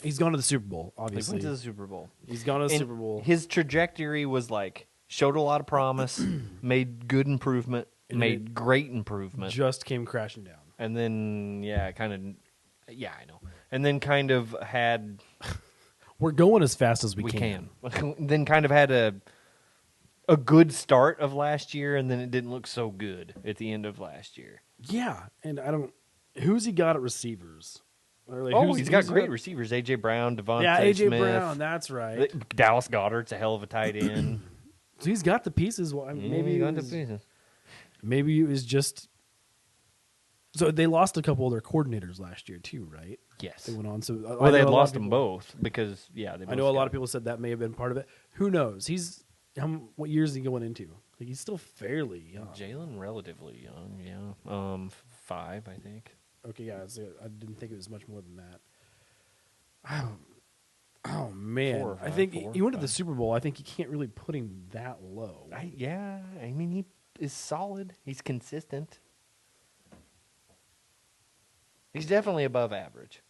he's gone to the Super Bowl, He obviously. went to the Super Bowl. He's gone to the And Super Bowl. His trajectory was like showed a lot of promise, made good improvement, And made great improvement, Just came crashing down. and then I know, and then kind of had We're going as fast as we can. Then kind of had a good start of last year, and then it didn't look so good at the end of last year. Yeah, and who's he got at receivers? Or like, He's got great receivers: AJ Brown, Devontae Yeah, AJ Smith, Brown, that's right. Dallas Goedert's a hell of a tight end. So he's got the pieces. Well, maybe he it got the was- pieces. Maybe it was just. So they lost a couple of their coordinators last year too, right? Yes. They went on. So Well, they had lost them both because they I know a lot of people said that may have been part of it. Who knows? What year is he going into? Like he's still fairly young. Jalen relatively young, yeah. 5, I think. Okay, yeah, I didn't think it was much more than that. Oh man, 4 or I 5, think 4, he went to the 5. Super Bowl. I think you can't really put him that low. Yeah, I mean he is solid. He's consistent. He's definitely above average,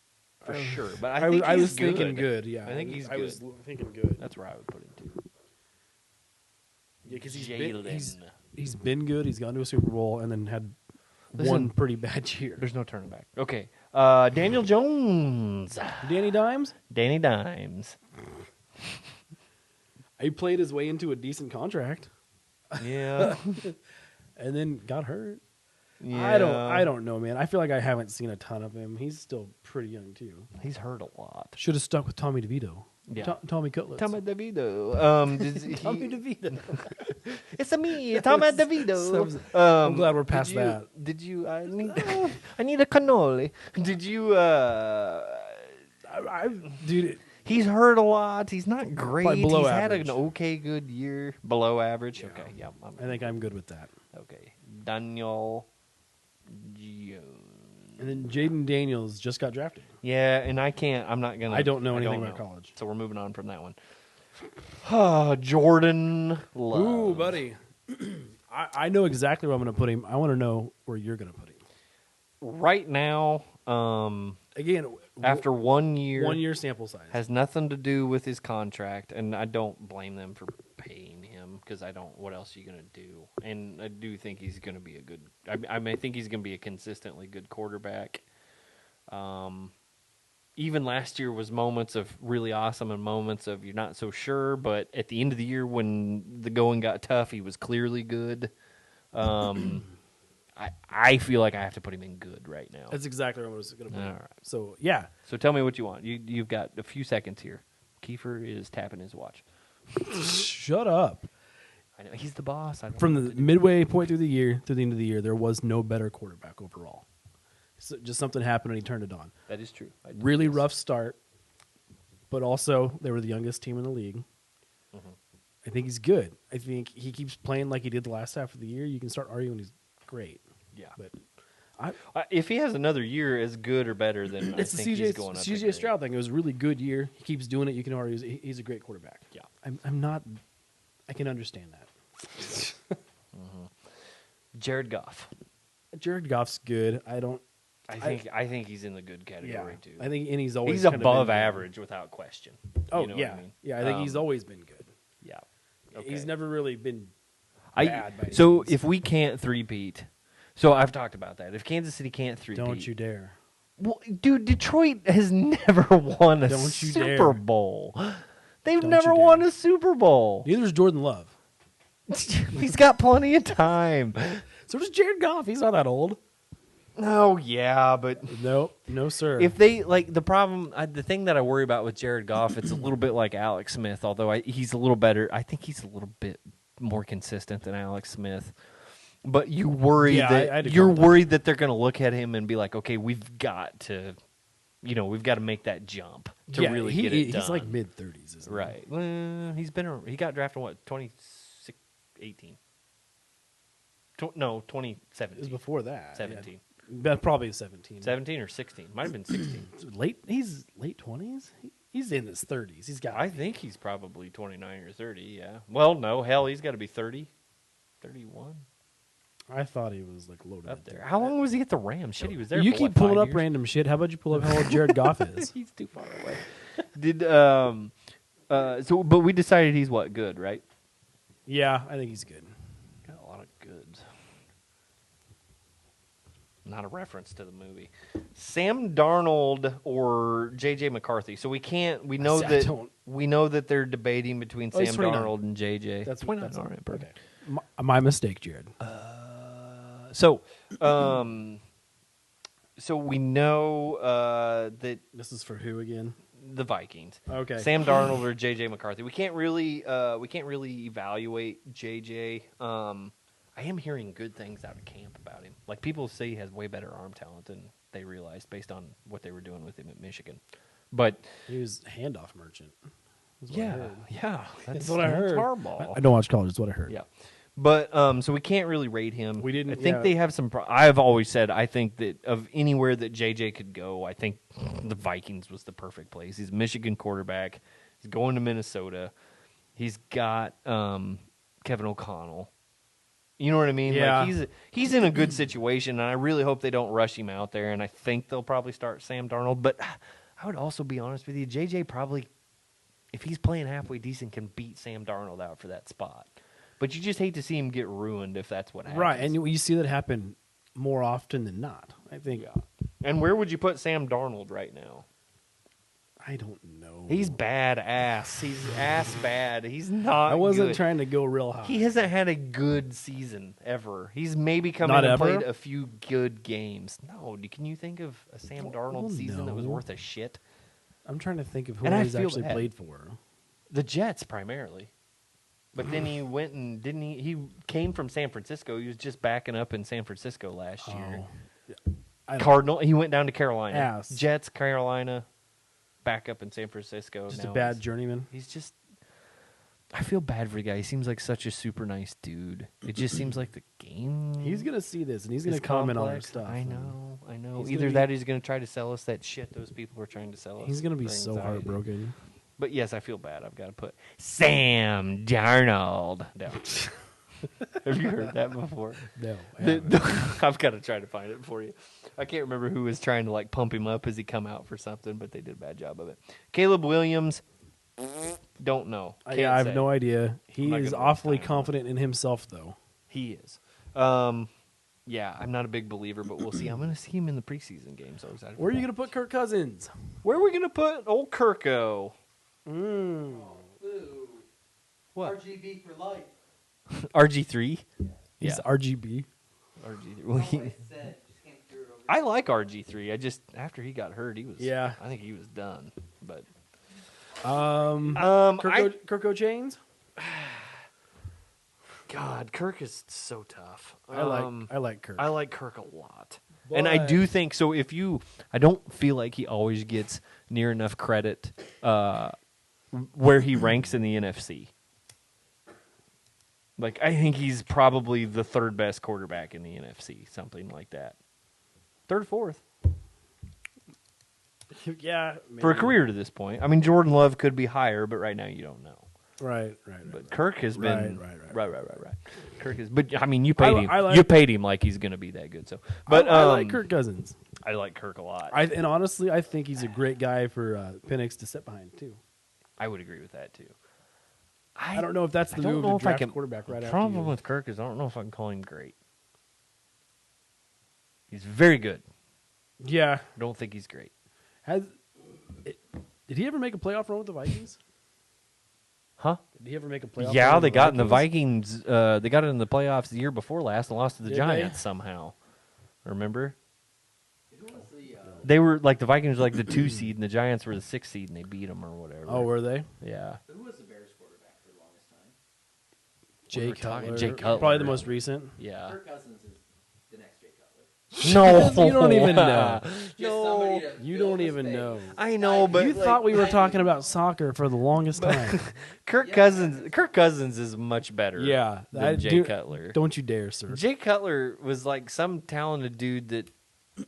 for sure. But I think I he's was thinking good. good. Yeah, I think he's I was good. thinking good. That's where I would put him too. Yeah, because Jalen. he's been good. He's gone to a Super Bowl and then had Listen, one pretty bad year. There's no turning back. Okay, Daniel Jones, Danny Dimes, Danny Dimes. he played his way into a decent contract Yeah, and then got hurt. yeah. I don't know, man. I feel like I haven't seen a ton of him. He's still pretty young too. He's hurt a lot. Should have stuck with Tommy DeVito. Yeah. Tommy Cutlets. Tommy DeVito. Tommy DeVito. It's a me, Tommy DeVito. I'm glad we're past did you, that. Did you? I need a cannoli. Did you? Dude, He's hurt a lot. He's not great. Probably below He's average. had an okay good year. Below average. Yeah. Okay. Yeah. I think I'm good with that. Okay. Daniel Jones. And then Jaden Daniels just got drafted. Yeah, and I can't. I'm not gonna. I don't know anything don't about know. college. So we're moving on from that one. Jordan Love. Ooh, buddy. I know exactly where I'm going to put him. I want to know where you're going to put him. Right now, Again, after 1 year, 1 year sample size. has nothing to do with his contract, and I don't blame them for paying him because I don't. What else are you gonna do? And I do think he's gonna be a good. I mean, I think he's gonna be a consistently good quarterback. Even last year was moments of really awesome and moments of you're not so sure, but at the end of the year when the going got tough, he was clearly good. I feel like I have to put him in good right now. That's exactly where I was going to put him. All right. So, yeah. So tell me what you want. You've got a few seconds here. Kiefer is tapping his watch. Shut up. I know he's the boss. I don't From know the what to do. midway point through the year to the end of the year, there was no better quarterback overall. So just something happened and he turned it on. That is true. I do, Really yes. rough start, but also they were the youngest team in the league. Mhm. I think he's good. I think he keeps playing like he did the last half of the year. You can start arguing he's great. Yeah. But If he has another year as good or better, then I it's the think he's going up. in CJ grade. Stroud thing. It was a really good year. He keeps doing it. You can argue he's a great quarterback. Yeah. I'm not. I can understand that. Jared Goff. Jared Goff's good. I think he's in the good category too. I think and he's always he's kind of above been good. average without question. Oh You know yeah, what I mean? yeah. I think he's always been good. Yeah. Okay. He's never really been bad. By any So means. if we can't three-peat, so I've talked about that. If Kansas City can't three-peat, Don't you dare. Well, dude, Detroit has never won a Don't you Super dare. Bowl. They've Don't never you dare. won a Super Bowl. Neither's Jordan Love. He's got plenty of time. So does Jared Goff. He's not that old. Oh yeah, but Nope. No, sir. if they like the problem, the thing that I worry about with Jared Goff, it's a little bit like Alex Smith. Although he's a little better. I think he's a little bit more consistent than Alex Smith. But you worry Yeah, that I'd agree you're with that. worried that they're going to look at him and be like, okay, we've got to make that jump to yeah, really get it done. he's like mid-30s, isn't he? Right. Well, he got drafted in what, 2018? No, 2017. It was before that. 17. Yeah. That probably 17. 17 or 16. Might have been 16. He's late 20s. He's in his 30s. He's got. I think he's probably 29 or 30, yeah. Well, no, hell, he's got to be 30, 31, I thought he was like loaded up there. How long was he at the Rams? Shit, he was there You for, keep what, pulling 5 up years? random shit. How about you pull up how old Jared Goff is? He's too far away. But we decided he's what, good, right? Yeah, I think he's good. Got a lot of goods. Not a reference to the movie. Sam Darnold or J.J. McCarthy. So we know I that don't- we know that they're debating between Oh, Sam he's 29. Darnold and J.J. That's 29. that's All right, perfect. okay. My mistake, Jared. So we know that This is for who again? the Vikings. Okay. Sam Darnold or J.J. McCarthy. We can't really evaluate J.J. I am hearing good things out of camp about him. Like people say he has way better arm talent than they realized based on what they were doing with him at Michigan. But He was handoff merchant. That's what I heard. yeah, That's what I heard. Harbaugh. I don't watch college. That's what I heard. Yeah, But so we can't really rate him. We didn't- I think yeah. they have some. I've always said I think that of anywhere that JJ could go, I think the Vikings was the perfect place. He's a Michigan quarterback. He's going to Minnesota. He's got Kevin O'Connell. You know what I mean? Yeah. Like he's in a good situation, and I really hope they don't rush him out there. And I think they'll probably start Sam Darnold. But I would also be honest with you, JJ probably, if he's playing halfway decent, can beat Sam Darnold out for that spot. But you just hate to see him get ruined if that's what happens. Right, and you see that happen more often than not. I think. And where would you put Sam Darnold right now? I don't know. He's badass. He's ass bad. He's not I wasn't good. trying to go real high. He hasn't had a good season ever. He's maybe come Not in and ever? played a few good games. No, can you think of a Sam Darnold Well, season that was no. worth a shit? I'm trying to think of who And I he's feel actually bad. played for. The Jets primarily. But then he went and didn't he came from San Francisco. He was just backing up in San Francisco last year. I- Cardinal. He went down to Carolina. Ass. Jets, Carolina, back up in San Francisco. Just Now a bad he's- journeyman. He's just. I feel bad for the guy. He seems like such a super nice dude. It just seems like the game. He's gonna see this and he's gonna is comment on our complex. stuff. I know. He's Either gonna be- that, or he's going to try to sell us that shit those people were trying to sell us. He's gonna be for so anxiety. heartbroken. But yes, I feel bad. I've got to put Sam Darnold down. Have you heard that before? No, I The- haven't. I've got to try to find it for you. I can't remember who was trying to like pump him up as he come out for something, but they did a bad job of it. Caleb Williams, don't know. Can't I have say. no idea. He not is gonna waste awfully time on it. confident in himself, though. He is. Yeah, I'm not a big believer, but we'll see. I'm going to see him in the preseason game. So excited. for Where are you that. gonna put Kirk Cousins? Where are we going to put old Kirko? Mm. Ooh. What? RGB for life. RG3. He's Yeah. RGB. RG3. That's what I said. Just can't hear it over I like RG3. I just after he got hurt, he was. Yeah. I think he was done. But Kirko Chains. God, Kirk is so tough. I like Kirk. I like Kirk a lot. And I do think so. I don't feel like he always gets near enough credit where he ranks in the NFC. Like, I think he's probably the third best quarterback in the NFC, something like that. Third, fourth. yeah, For a maybe. career to this point. I mean, Jordan Love could be higher, but right now you don't know. Right. But Kirk has been Right. Kirk is, but I mean, you paid him. I like- You paid him like he's going to be that good. So, but I like Kirk Cousins. I like Kirk a lot. And honestly, I think he's a great guy for Penix to sit behind too. I would agree with that too. I don't know if that's the I don't move know to if I draft can. quarterback right the after problem you. with Kirk is I don't know if I can call him great. He's very good. Yeah, I don't think he's great. Did he ever make a playoff run with the Vikings? Huh? Did he ever make a playoff? Yeah, run they with got in the Vikings. They got in the playoffs the year before last and lost to the Did Giants they? somehow. Remember? Who was the They were like the Vikings were like the 2 seed and the Giants were the 6 seed and they beat them or whatever. Oh, were they? Yeah. who was the Bears quarterback for the longest time? Jay we're talking Cutler. Jay Cutler. Probably the most recent. Yeah. Kirk Cousins is the next Jay Cutler. No, You don't even know. Just No, somebody to You fill don't the even space. know. I know, but You like, thought we were talking about soccer for the longest time. Kirk Yeah. Cousins is much better. Yeah, than Jay Cutler. Don't you dare, sir. Jay Cutler was like some talented dude that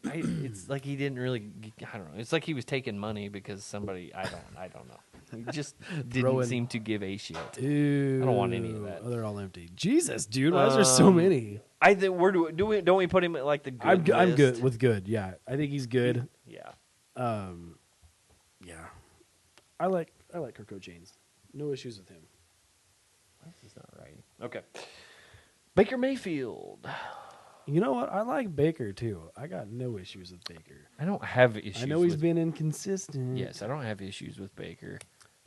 it's like he didn't really. I don't know. It's like he was taking money because somebody. I don't know. He just didn't Throwing- seem to give a shit. Dude, I don't want any of that. Oh, they're all empty. Jesus, dude, why is there so many? I think don't we put him at like the good I'm list? good with good. Yeah, I think he's good. Yeah. Yeah, I like Kirk Chains. No issues with him. This is not right. Okay. Baker Mayfield. You know what? I like Baker too. I got no issues with Baker. I don't have issues. I know he's with, been inconsistent. Yes, I don't have issues with Baker.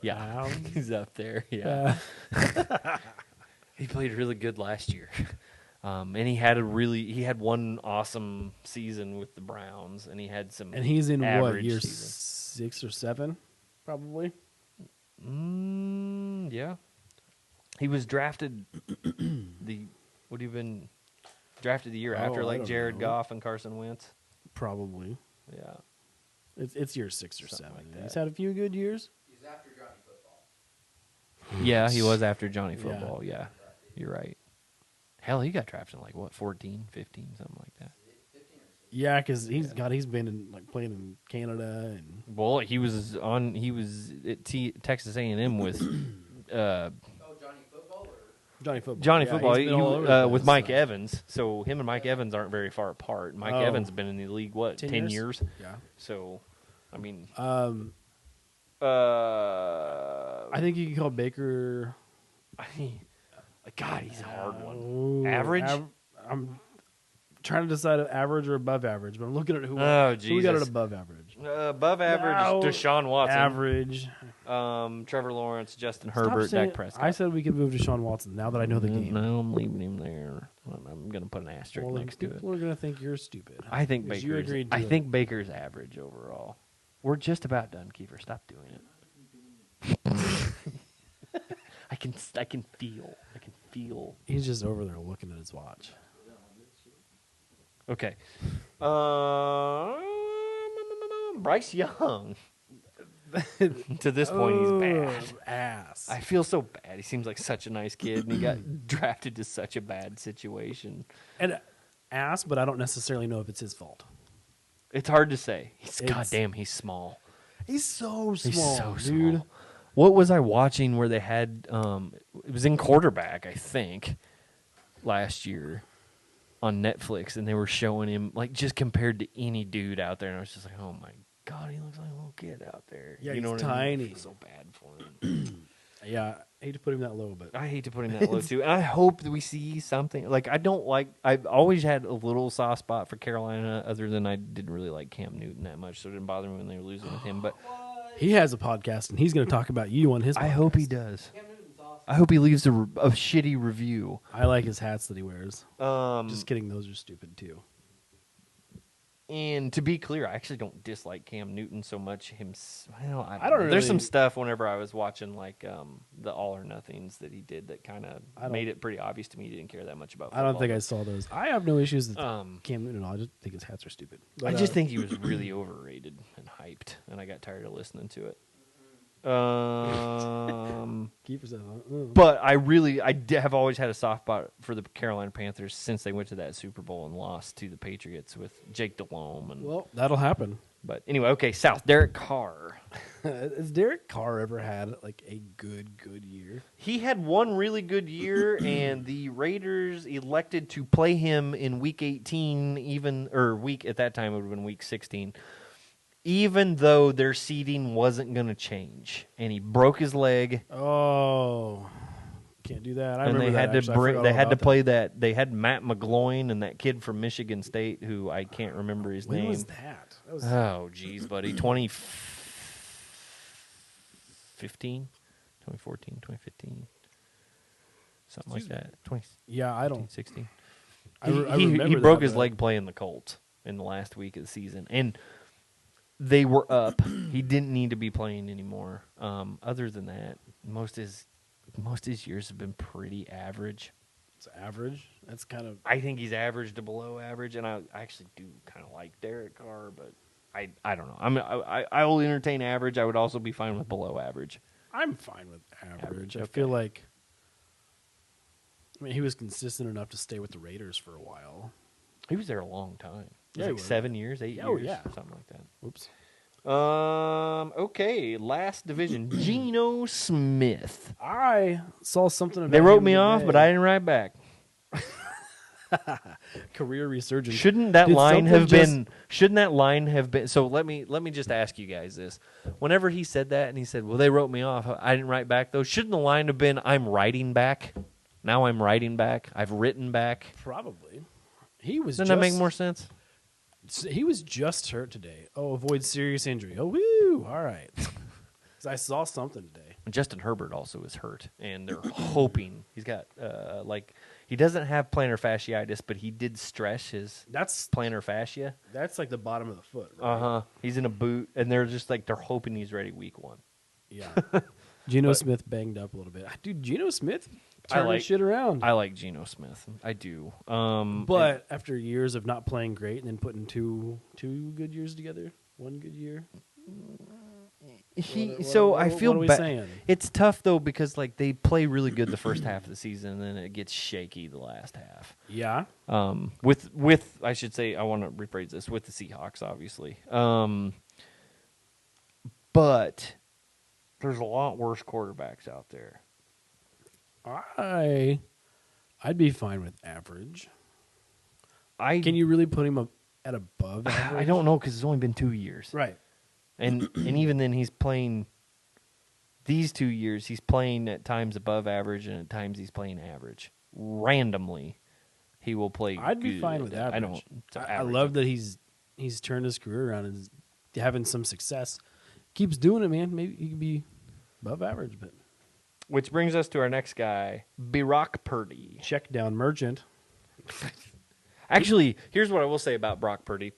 Yeah, Wow. he's up there. Yeah. Uh, He played really good last year. And he had one awesome season with the Browns, and he had some. and he's in what, average year season. 6 or 7, probably. Yeah. He was drafted would he have been drafted the year after, I like don't Jared know. Goff and Carson Wentz? Probably. Yeah. It's year 6 or Something 7. like that. He's had a few good years. He's after Johnny Football. Yeah, he was after Johnny Yeah. Football. Yeah. You're right. Hell, he got drafted in like what, 14, 15, something like that. Yeah, because he's been in like playing in Canada and Well, he was at Texas A&M with Oh, Johnny Football? Johnny Football. Johnny Yeah, Football he's been all over the with place, Mike so. Evans. So him and Mike Evans aren't very far apart. Mike Oh. Evans has been in the league 10 years? Yeah. So, I mean, I think you can call Baker. God, he's a hard one. Average? I'm trying to decide if average or above average, but I'm looking at who we got Jesus. at above average. Above average, No, Deshaun Watson. Average. Trevor Lawrence, Justin Stop Herbert, saying- Dak Prescott. I said we could move Deshaun Watson now that I know the game. No, I'm leaving him there. I'm going to put an asterisk Well, then next to it. people are gonna think you're stupid. I think Because you Baker's. agreed to I it. think Baker's average overall. We're just about done, Kiefer. Stop doing it. I can feel. He's just over there looking at his watch. Okay. Bryce Young. To this point, he's bad. Ass. I feel so bad. He seems like such a nice kid, and he got drafted to such a bad situation. And ass, but I don't necessarily know if it's his fault. It's hard to say. It's- Goddamn, he's small. He's so small, He's so dude. small. What was I watching where they had it was in quarterback, I think, last year on Netflix, and they were showing him like just compared to any dude out there, and I was just like, oh my God, he looks like a little kid out there. Yeah, you know he's what I mean? I tiny. feel so bad for him. Yeah, I hate to put him that low, but I hate to put him that low too. And I hope that we see something. Like I've always had a little soft spot for Carolina, other than I didn't really like Cam Newton that much, so it didn't bother me when they were losing with him. But he has a podcast, and he's going to talk about you on his podcast. I hope he does. I hope he leaves a shitty review. I like his hats that he wears. Just Just kidding, those are stupid, too. And to be clear, I actually don't dislike Cam Newton so much. Well, I don't There's some really- stuff whenever I was watching like the All or Nothings that he did that kind I of don't- made it pretty obvious to me he didn't care that much about I don't football. think I saw those. I have no issues with Um, Cam Newton. I just think his hats are stupid. I But, just think he was really overrated and hyped, and I got tired of listening to it. Keep yourself. But I have always had a soft spot for the Carolina Panthers since they went to that Super Bowl and lost to the Patriots with Jake Delhomme. And Well, that'll happen. but anyway, okay, South. Derek Carr. Has Derek Carr ever had like a good year? He had one really good year, and the Raiders elected to play him in Week 18, week at that time it would have been Week 16, even though their seeding wasn't going to change, and he broke his leg. Oh, can't do that. I And remember they that, had to actually. I bring. forgot They all had to about play that. They had Matt McGloin and that kid from Michigan State, who I can't remember his When name. was that? That was Oh, geez, buddy, 2015, 2014, 2015, something like that. 2016. yeah. I don't. I He, remember he broke that, his but- leg playing the Colts in the last week of the season, and they were up. He didn't need to be playing anymore. Other than that, most of his years have been pretty average. It's average. That's kind of. I think he's average to below average, and I actually do kind of like Derek Carr, but I don't know. I will entertain average. I would also be fine with below average. I'm fine with average. Average, I okay. feel like. I mean, he was consistent enough to stay with the Raiders for a while. He was there a long time. It was Yeah, he like was. 7 years, 8 Oh, years, yeah. something like that. Oops. Okay, last division. Geno Smith. I saw something about They wrote him me off, today. but I didn't write back. Career resurgence. Shouldn't that Did line something have just- been? Shouldn't that line have been? So let me just ask you guys this: whenever he said that, and he said, "Well, they wrote me off. I didn't write back." Though, shouldn't the line have been, "I'm writing back"? Now I'm writing back. I've written back. Probably. He was. Doesn't that make more sense? He was just hurt today. Oh, avoid serious injury. Oh, woo! All right. 'Cause I saw something today. Justin Herbert also is hurt, and they're hoping he's got he doesn't have plantar fasciitis, but he did stress his That's plantar fascia. like the bottom of the foot. Right? Uh huh. He's in a boot, and they're just like they're hoping he's ready week 1. Yeah. Geno But- Smith banged up a little bit. Dude, Geno Smith I turning like- shit around. I like Geno Smith. I do. But after years of not playing great and then putting two good years together, one good year. What are we saying? It's tough though because like they play really good the first half of the season and then it gets shaky the last half. Yeah. With I should say I want to rephrase this with the Seahawks obviously. But there's a lot worse quarterbacks out there. I'd be fine with average. I Can you really put him up at above average? I don't know because it's only been 2 years. Right. And even then, he's playing these 2 years. He's playing at times above average, and at times he's playing average. Randomly, he will play. I'd be good. fine with average. I don't. So I average. love that he's turned his career around and is having some success. Keeps doing it, man. Maybe he could be above average, but Which brings us to our next guy, Brock Purdy. check down merchant. Actually, here's what I will say about Brock Purdy.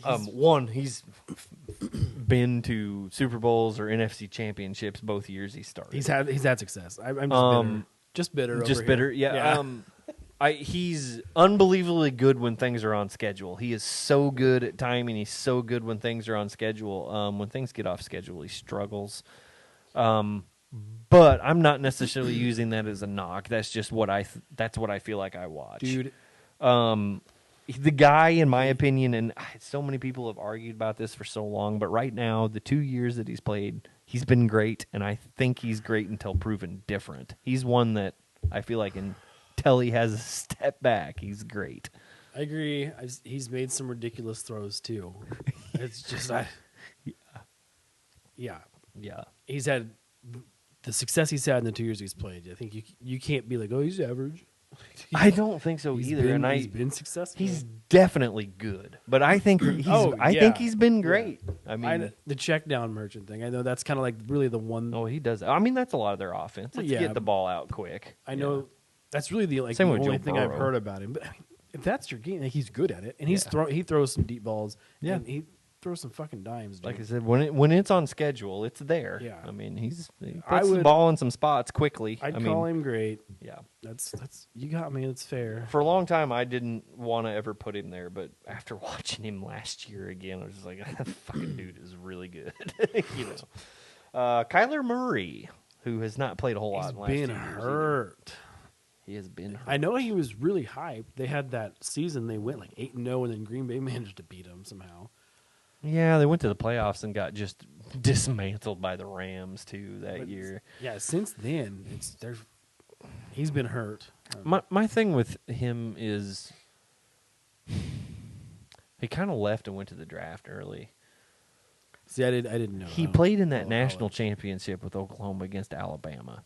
One, he's been to Super Bowls or NFC championships both years he started. He's had success. I'm just bitter. Just over bitter, here. yeah. He's unbelievably good when things are on schedule. He is so good at timing. He's so good when things are on schedule. When things get off schedule, he struggles. But I'm not necessarily using that as a knock. That's just what that's what I feel like I watch, Dude. The guy, in my opinion, and so many people have argued about this for so long, but right now, the 2 years that he's played, he's been great, and I think he's great until proven different. He's one that I feel like until he has a step back, he's great. I agree. He's made some ridiculous throws too. It's just yeah. He's had the success he's had in the 2 years he's played. I think you can't be like, oh, he's average. I don't think so He's either, he's been successful. he's definitely good, but I think I think he's been great. I mean, the check down merchant thing. I know that's kind of like really the one. oh, he does. I mean, that's a lot of their offense. It's Yeah. get the ball out quick. I know that's really the Same the with only Joe thing I've Burrow. heard about him. But I mean, if that's your game, like, he's good at it, and he throws some deep balls. Yeah. and he throws some fucking dimes. Dude. Like I said, when it's on schedule, it's there. Yeah. I mean, he I puts the would- ball in some spots quickly. I'd I call mean, him great. yeah. That's you got me. It's fair. For a long time, I didn't want to ever put him there, but after watching him last year again, I was just like, that fucking dude is really good. You know, Kyler Murray, who has not played a whole lot He's in the last been 2 years either. hurt. He has been hurt. I know he was really hyped. They had that season. They went like 8-0, and then Green Bay managed to beat him somehow. Yeah, they went to the playoffs and got just dismantled by the Rams too that But year. Yeah, since then he's been hurt. My thing with him is he kind of left and went to the draft early. See, I didn't know. He played in that national championship with Oklahoma against Alabama.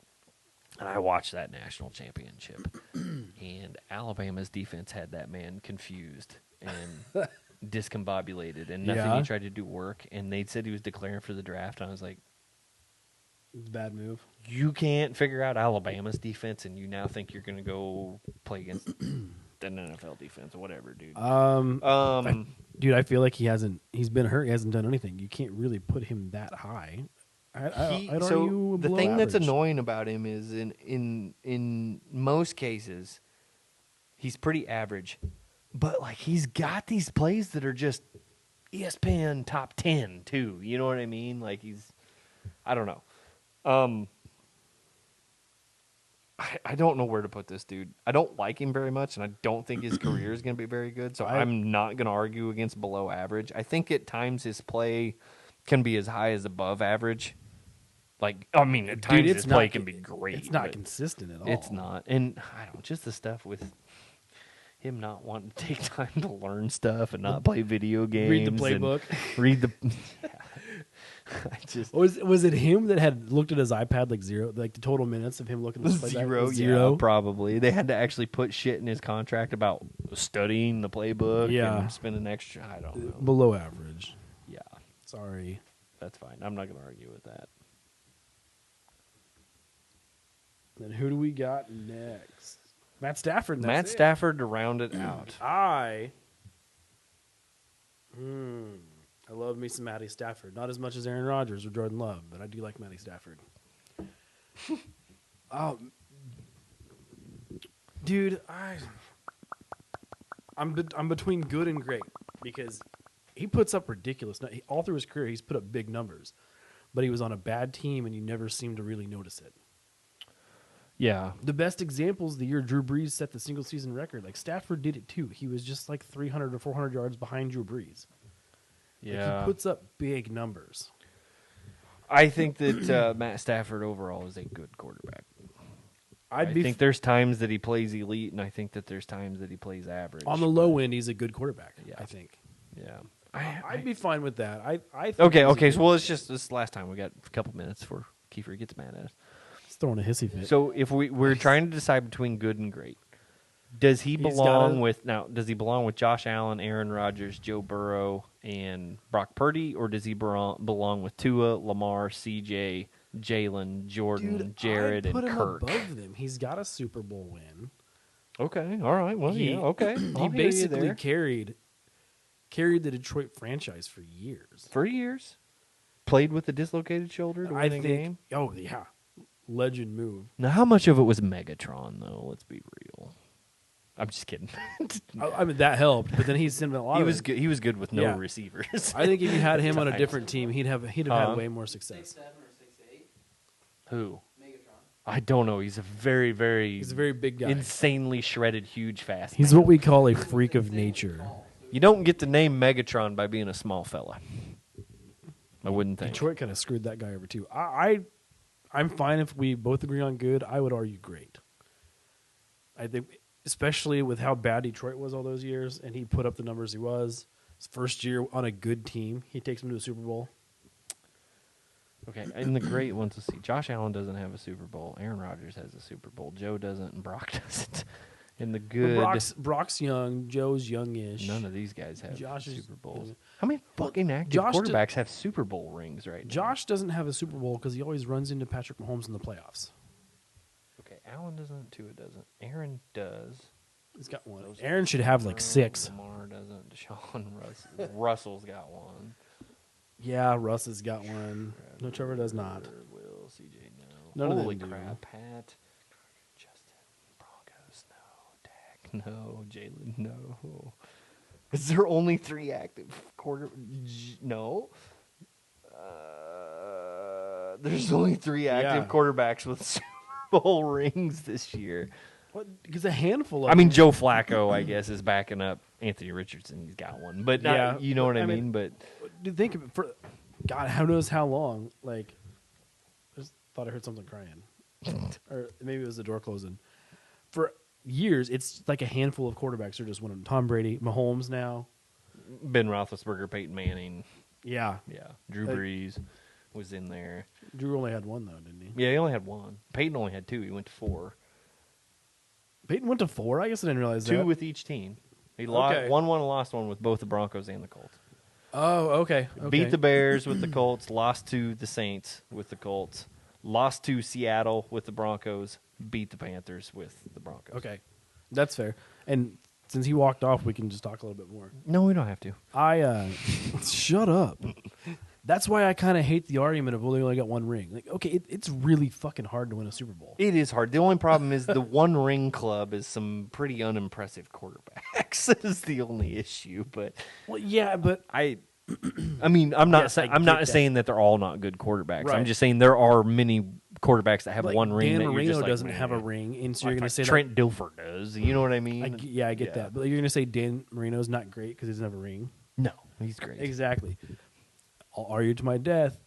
And I watched that national championship. And Alabama's defense had that man confused and discombobulated, and nothing Yeah. he tried to do work. And they said he was declaring for the draft. And I was like, It's a bad move. you can't figure out Alabama's defense, and you now think you're going to go play against an NFL defense or whatever, dude. Dude, I feel like he's been hurt. He hasn't done anything. You can't really put him that high. I'd so argue the below thing that's average. annoying about him is in most cases he's pretty average, but like he's got these plays that are just ESPN top 10 too. You know what I mean? Like I don't know. I don't know where to put this dude. I don't like him very much, and I don't think his career is going to be very good. So I'm not going to argue against below average. I think at times his play can be as high as above average. Like, I mean, at times his play can be great. It's not but consistent at all. It's not. And I don't, just the stuff with him not wanting to take time to learn stuff and not play video games. Read the and playbook. Read the. I just. Was it him that had looked at his iPad like the total minutes of him looking at the Zero, Zero. yeah, probably. They had to actually put shit in his contract about studying the playbook Yeah. and spending extra. I don't know. Below average. Yeah, Sorry. that's fine. I'm not going to argue with that. Then who do we got next? Matt Stafford. and that's Matt it. Stafford to round it out. I love me some Matty Stafford. Not as much as Aaron Rodgers or Jordan Love, but I do like Matty Stafford. Dude, I'm between good and great because he puts up ridiculous. All through his career, he's put up big numbers. but he was on a bad team, and you never seemed to really notice it. Yeah. The best example is the year Drew Brees set the single season record. Like Stafford did it too. He was just like 300 or 400 yards behind Drew Brees. Like, Yeah. he puts up big numbers. I think that Matt Stafford overall is a good quarterback. I I'd be think there's times that he plays elite, and I think that there's times that he plays average. on the low end. He's a good quarterback. Yeah. I think. Yeah. I'd be fine with that. I think Okay, he's a okay. good- So, well, it's just this last time. We got a couple minutes before Kiefer gets mad at us. He's throwing a hissy fit. So, if we're trying to decide between good and great, does he He's belong gotta- with now? Does he belong with Josh Allen, Aaron Rodgers, Joe Burrow, and Brock Purdy, or does he belong with Tua, Lamar, CJ, Jalen, Jordan, Dude, Jared, I'd put and him Kirk? above them. He's got a Super Bowl win. Okay, all right. Well, He- yeah, okay. He I'll hear you basically there. carried the Detroit franchise for years. 3 years. Played with a dislocated shoulder to win I a think. game. Oh yeah, legend move. Now, how much of it was Megatron, though? Let's be real. I'm just kidding. I mean that helped, but then he's sent a lot. He of was it. good. He was good with no Yeah. receivers. I think if you had him on a Times. different team, he'd have had way more success. 6'7" or 6'8"? Who? Megatron. I don't know. He's a very, very, He's a very big guy. insanely shredded, huge, fast. He's man. what we call a freak of nature. You don't get the name Megatron by being a small fella. I wouldn't think. Detroit kind of screwed that guy over too. I'm fine if we both agree on good. I would argue great. I think, especially with how bad Detroit was all those years, and he put up the numbers he was. His first year on a good team, he takes him to a Super Bowl. Okay, and the great ones to see. Josh Allen doesn't have a Super Bowl. Aaron Rodgers has a Super Bowl. Joe doesn't, and Brock doesn't. And the But good. Brock's young. Joe's youngish. None of these guys have Josh is- Super Bowls. How many fucking active Josh d- quarterbacks have Super Bowl rings right now? Josh doesn't have a Super Bowl because he always runs into Patrick Mahomes in the playoffs. Okay, Allen doesn't. Tua doesn't. Aaron does. He's got one. Those Aaron should have like 6. Lamar doesn't. Deshaun Russell's got one. Yeah, Russ has got one. No, Trevor does not. Will CJ no. None of them Holy do. crap, Pat. Justin Broncos no. Dak no. Jalen no. Is there only 3 active No. There's only 3 active Yeah. quarterbacks with Super Bowl rings this year. What? Because a handful of I mean, them- Joe Flacco, I guess, is backing up Anthony Richardson. He's got one, but not, Yeah, you know what I I mean. mean- But Dude, think of it for God, who knows how long? Like, I just thought I heard something crying, or maybe it was the door closing. For years, it's like a handful of quarterbacks are just winning. Tom Brady, Mahomes now. Ben Roethlisberger, Peyton Manning, Yeah, yeah, Drew Like- Brees was in there. Drew only had one though, didn't he? Yeah, he only had one. Peyton only had 2. He went to 4. Peyton went to 4. I guess I didn't realize 2 that. with each team. He lost Okay. won one and lost one with both the Broncos and the Colts. Oh, okay. Beat the Bears with the Colts, lost to the Saints with the Colts, lost to Seattle with the Broncos, beat the Panthers with the Broncos. Okay, that's fair. And since he walked off, we can just talk a little bit more. No, we don't have to. Shut up. That's why I kind of hate the argument of, well, they only got one ring. Like, okay, it's really fucking hard to win a Super Bowl. It is hard. The only problem is the one ring club is some pretty unimpressive quarterbacks is the only issue. But Well, yeah, but I mean, I'm not Yes, saying I I'm get not that. saying that they're all not good quarterbacks. I'm Right. just saying there are many quarterbacks that have like, one ring. Dan that you're Marino just like, doesn't have a "Man." ring, and so Like, you're going to say Trent Dilfer does. You know what I that. mean? I get that, but you're going to say Dan Marino's not great because he doesn't have a ring. No, he's great. Exactly. I'll argue to my death.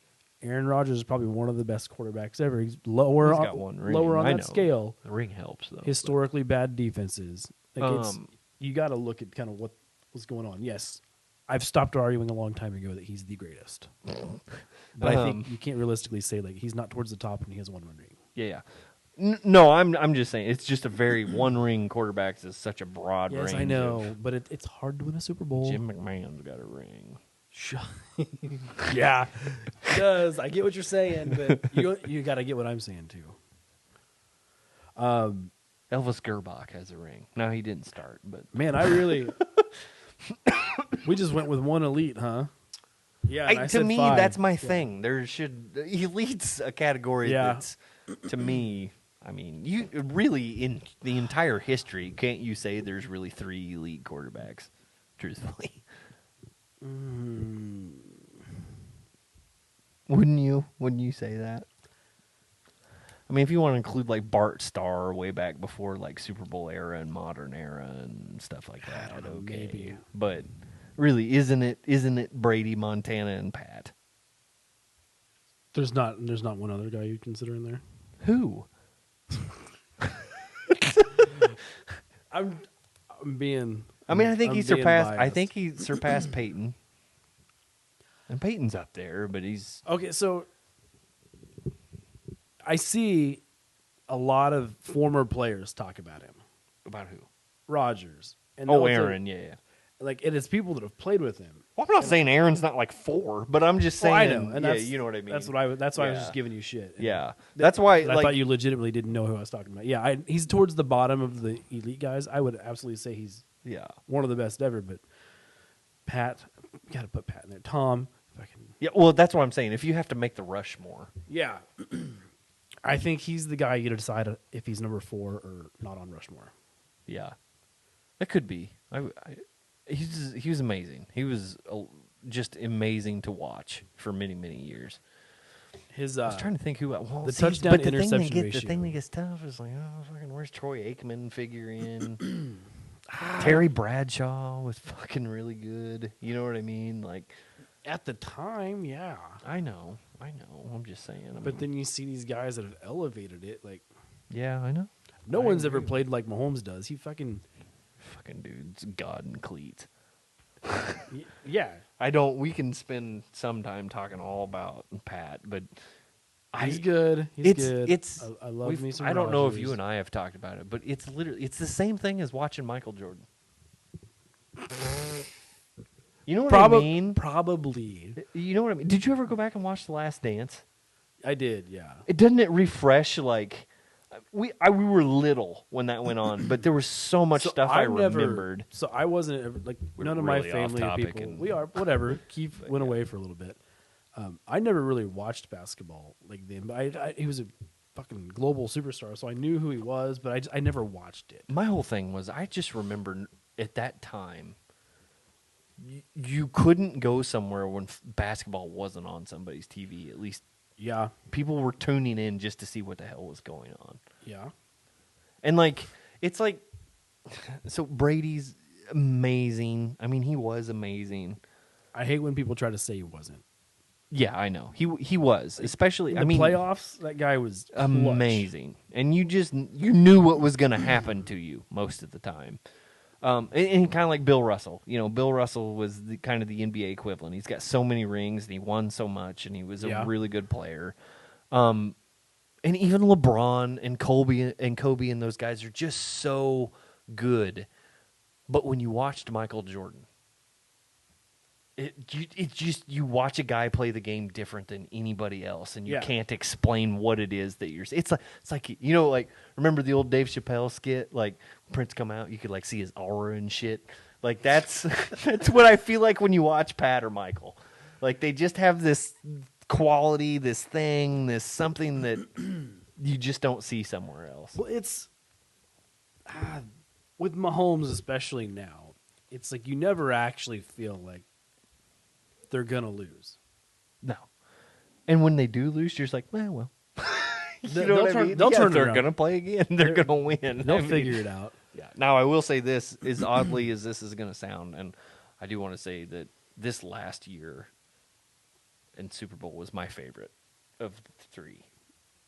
Aaron Rodgers is probably one of the best quarterbacks ever. He's lower He's on, got one ring. lower on I that know. scale. The ring helps though. Historically bad defenses. Like it's, Um, you got to look at kind of what was going on. Yes, I've stopped arguing a long time ago that he's the greatest, but I think you can't realistically say like he's not towards the top and he has one ring. Yeah. No, I'm just saying it's just a very one ring quarterbacks is such a broad range. Yes, I know, of- but it's hard to win a Super Bowl. Jim McMahon's got a ring. Yeah, it does. I get what you're saying, but you got to get what I'm saying too. Elvis Gerbach has a ring. No, he didn't start, but Man, I really. We just went with one elite, huh? Yeah. and I to said me 5. that's my Yeah. thing. There should he leads a category Yeah. that's to me. I mean, you really in the entire history, can't you say there's really 3 elite quarterbacks? Truthfully, Wouldn't you? Wouldn't you say that? I mean, if you want to include like Bart Starr way back before like Super Bowl era and modern era and stuff like that, don't know, okay. maybe. But really, isn't it Brady, Montana, and Pat? There's not one other guy you'd consider in there. Who? I'm being. I mean, I think I'm he being surpassed. I biased. think he surpassed Peyton. And Peyton's up there, but he's Okay, so I see a lot of former players talk about him. about who? Rodgers. And Oh, they'll say- Aaron, yeah. Like, it is people that have played with him. Well, I'm not saying Aaron's not like 4, but I'm just saying. Well, I know, and yeah, that's you know what I mean. That's what I. That's why I was Yeah. just giving you shit. And Yeah, that's why. and I Like, thought you legitimately didn't know who I was talking about. Yeah, he's towards the bottom of the elite guys. I would absolutely say he's yeah, one of the best ever. But Pat, got to put Pat in there. Tom, fucking yeah. Well, that's what I'm saying. If you have to make the Rushmore, yeah. I think he's the guy you got to decide if he's number 4 or not on Rushmore. yeah, it could be. He was amazing. He was just amazing to watch for many years. His I was trying to think who. Well, the see, touchdown but interception the ratio. thing that gets tough is like, oh, fucking, where's Troy Aikman figure in? Terry Bradshaw was fucking really good. You know what I mean? Like, at the time, yeah. I know. I'm just saying. But then you see these guys that have elevated it. Like yeah, I know. no I one's ever agree. played like Mahomes does. He fucking Dude's God in cleats. yeah. I don't. We can spend some time talking all about Pat, but He's good. He's it's good. it's. I love we've- me some. I don't know if Rodgers. you and I have talked about it, but it's literally it's the same thing as watching Michael Jordan. You know what I mean? Probably. You know what I mean? Did you ever go back and watch The Last Dance? I did. Yeah. It doesn't it refresh like we were little when that went on, but there was so much stuff I remembered. So I wasn't ever, like We're none of really my off family topic people. and- We are whatever. Keith went away for a little bit. I never really watched basketball like then, but he was a fucking global superstar, so I knew who he was, but I never watched it. My whole thing was I just remember at that time you couldn't go somewhere when basketball wasn't on somebody's TV. At least Yeah. people were tuning in just to see what the hell was going on. Yeah. And like it's like so Brady's amazing. I mean, he was amazing. I hate when people try to say he wasn't. Yeah, I know. He was, especially In I the mean playoffs, that guy was clutch. amazing. And you knew what was going to happen to you most of the time. And kind of like Bill Russell. You know, Bill Russell was the kind of the NBA equivalent. He's got so many rings and he won so much and he was a Yeah. really good player. And even LeBron and Kobe and those guys are just so good. But when you watched Michael Jordan, you watch a guy play the game different than anybody else, and you Yeah. can't explain what it is that you're. It's like you know, like remember the old Dave Chappelle skit? Like Prince come out, you could like see his aura and shit. Like that's that's what I feel like when you watch Pat or Michael. Like they just have this quality, this thing, this something that you just don't see somewhere else. Well, it's with Mahomes, especially now. It's like you never actually feel like they're gonna lose. No, and when they do lose, you're just like, well. They'll turn- they'll turn it They're around. going to play again. They're going to win. They'll I mean, figure it out. Yeah. Now, I will say this, as oddly as this is going to sound, and I do want to say that this last year in Super Bowl was my favorite of the three,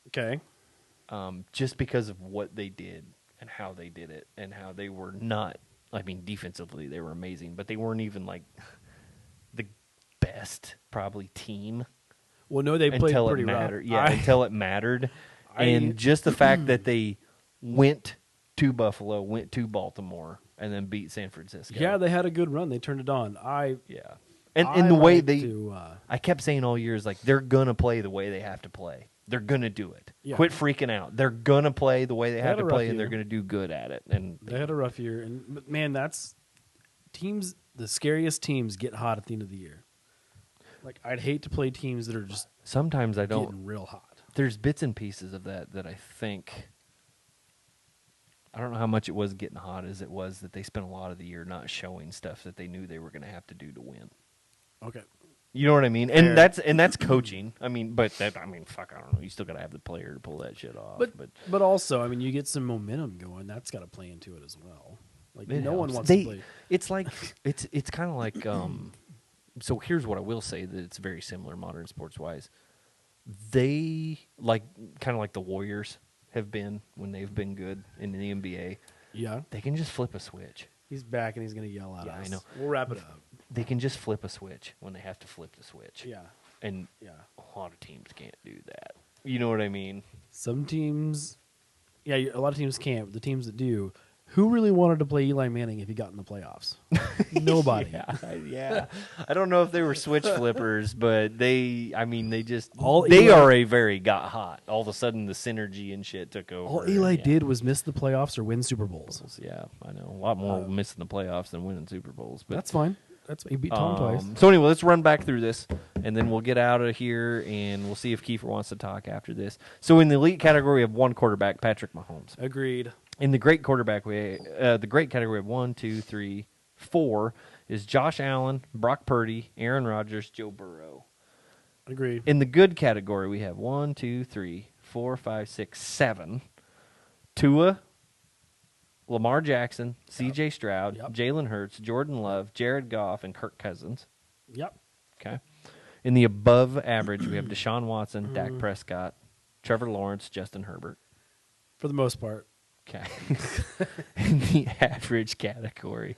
Okay. just because of what they did and how they did it and how they were not. I mean, defensively they were amazing, but they weren't even like the best probably team. Well, no, they played Until it pretty rough. mattered. Yeah, until it mattered. I- And just the fact that they went to Buffalo, went to Baltimore, and then beat San Francisco. Yeah, they had a good run. They turned it on. Yeah. And the way they to, I kept saying all year is like they're gonna play the way they have to play. They're gonna do it. Yeah. Quit freaking out. They're gonna play the way they have had to a play, rough and they're year. gonna do good at it. And they had a rough year, but man, that's teams. The scariest teams get hot at the end of the year. Like I'd hate to play teams that are just sometimes I don't. getting real hot. There's bits and pieces of that I think. I don't know how much it was getting hot as it was that they spent a lot of the year not showing stuff that they knew they were going to have to do to win. Okay. You know what I mean? Fair. And that's coaching. I mean, but fuck, I don't know. You still got to have the player to pull that shit off. But also, I mean, you get some momentum going. That's got to play into it as well. Like It no one helps. wants to play. It's like it's kind of like so here's what I will say that it's very similar modern sports wise. They kind of like the Warriors have been when they've been good in the NBA. Yeah, They can just flip a switch. he's back and he's going to yell at Yeah, us. I know. We'll wrap it up. They can just flip a switch when they have to flip the switch. Yeah, And yeah. a lot of teams can't do that. You know what I mean? Some teams, yeah, a lot of teams can't. But the teams that do, who really wanted to play Eli Manning if he got in the playoffs? Nobody. Yeah. I don't know if they were switch flippers, but they just All they Eli- are a very got hot. All of a sudden, the synergy and shit took over. All Eli Yeah. did was miss the playoffs or win Super Bowls. Yeah, I know. A lot more missing the playoffs than winning Super Bowls. But That's fine. He beat Tom twice. So anyway, let's run back through this, and then we'll get out of here, and we'll see if Kiefer wants to talk after this. So in the elite category of one quarterback, Patrick Mahomes. Agreed. In the great quarterback way, the great category of 1, 2, 3, 4 is Josh Allen, Brock Purdy, Aaron Rodgers, Joe Burrow. Agreed. In the good category, we have 1, 2, 3, 4, 5, 6, 7. Tua, Lamar Jackson, C.J. Stroud, Yep. Jalen Hurts, Jordan Love, Jared Goff, and Kirk Cousins. Yep. Okay. In the above average, we have Deshaun Watson, Dak Prescott, Trevor Lawrence, Justin Herbert. For the most part. Okay. In the average category,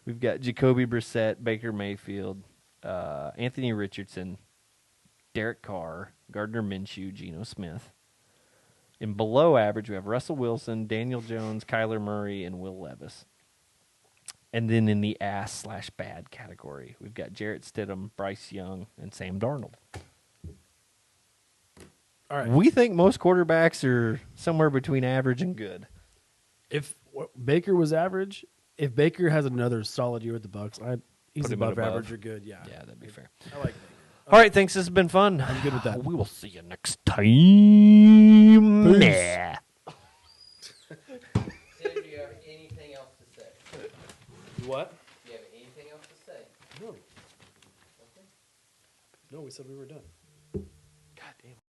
we've got Jacoby Brissett, Baker Mayfield, Anthony Richardson, Derek Carr, Gardner Minshew, Geno Smith. In below average, we have Russell Wilson, Daniel Jones, Kyler Murray, and Will Levis. And then in the ass/bad category, we've got Jarrett Stidham, Bryce Young, and Sam Darnold. All right. We think most quarterbacks are somewhere between average and good. If Baker was average, if Baker has another solid year with the Bucks, he's Put him at above above. average or good. Yeah. Yeah, that'd be fair. I like Baker. All right, thanks. This has been fun. I'm good with that. We will see you next time. Peace. Nah. Tim, do you have anything else to say? What? Do you have anything else to say? No. No, we said we were done.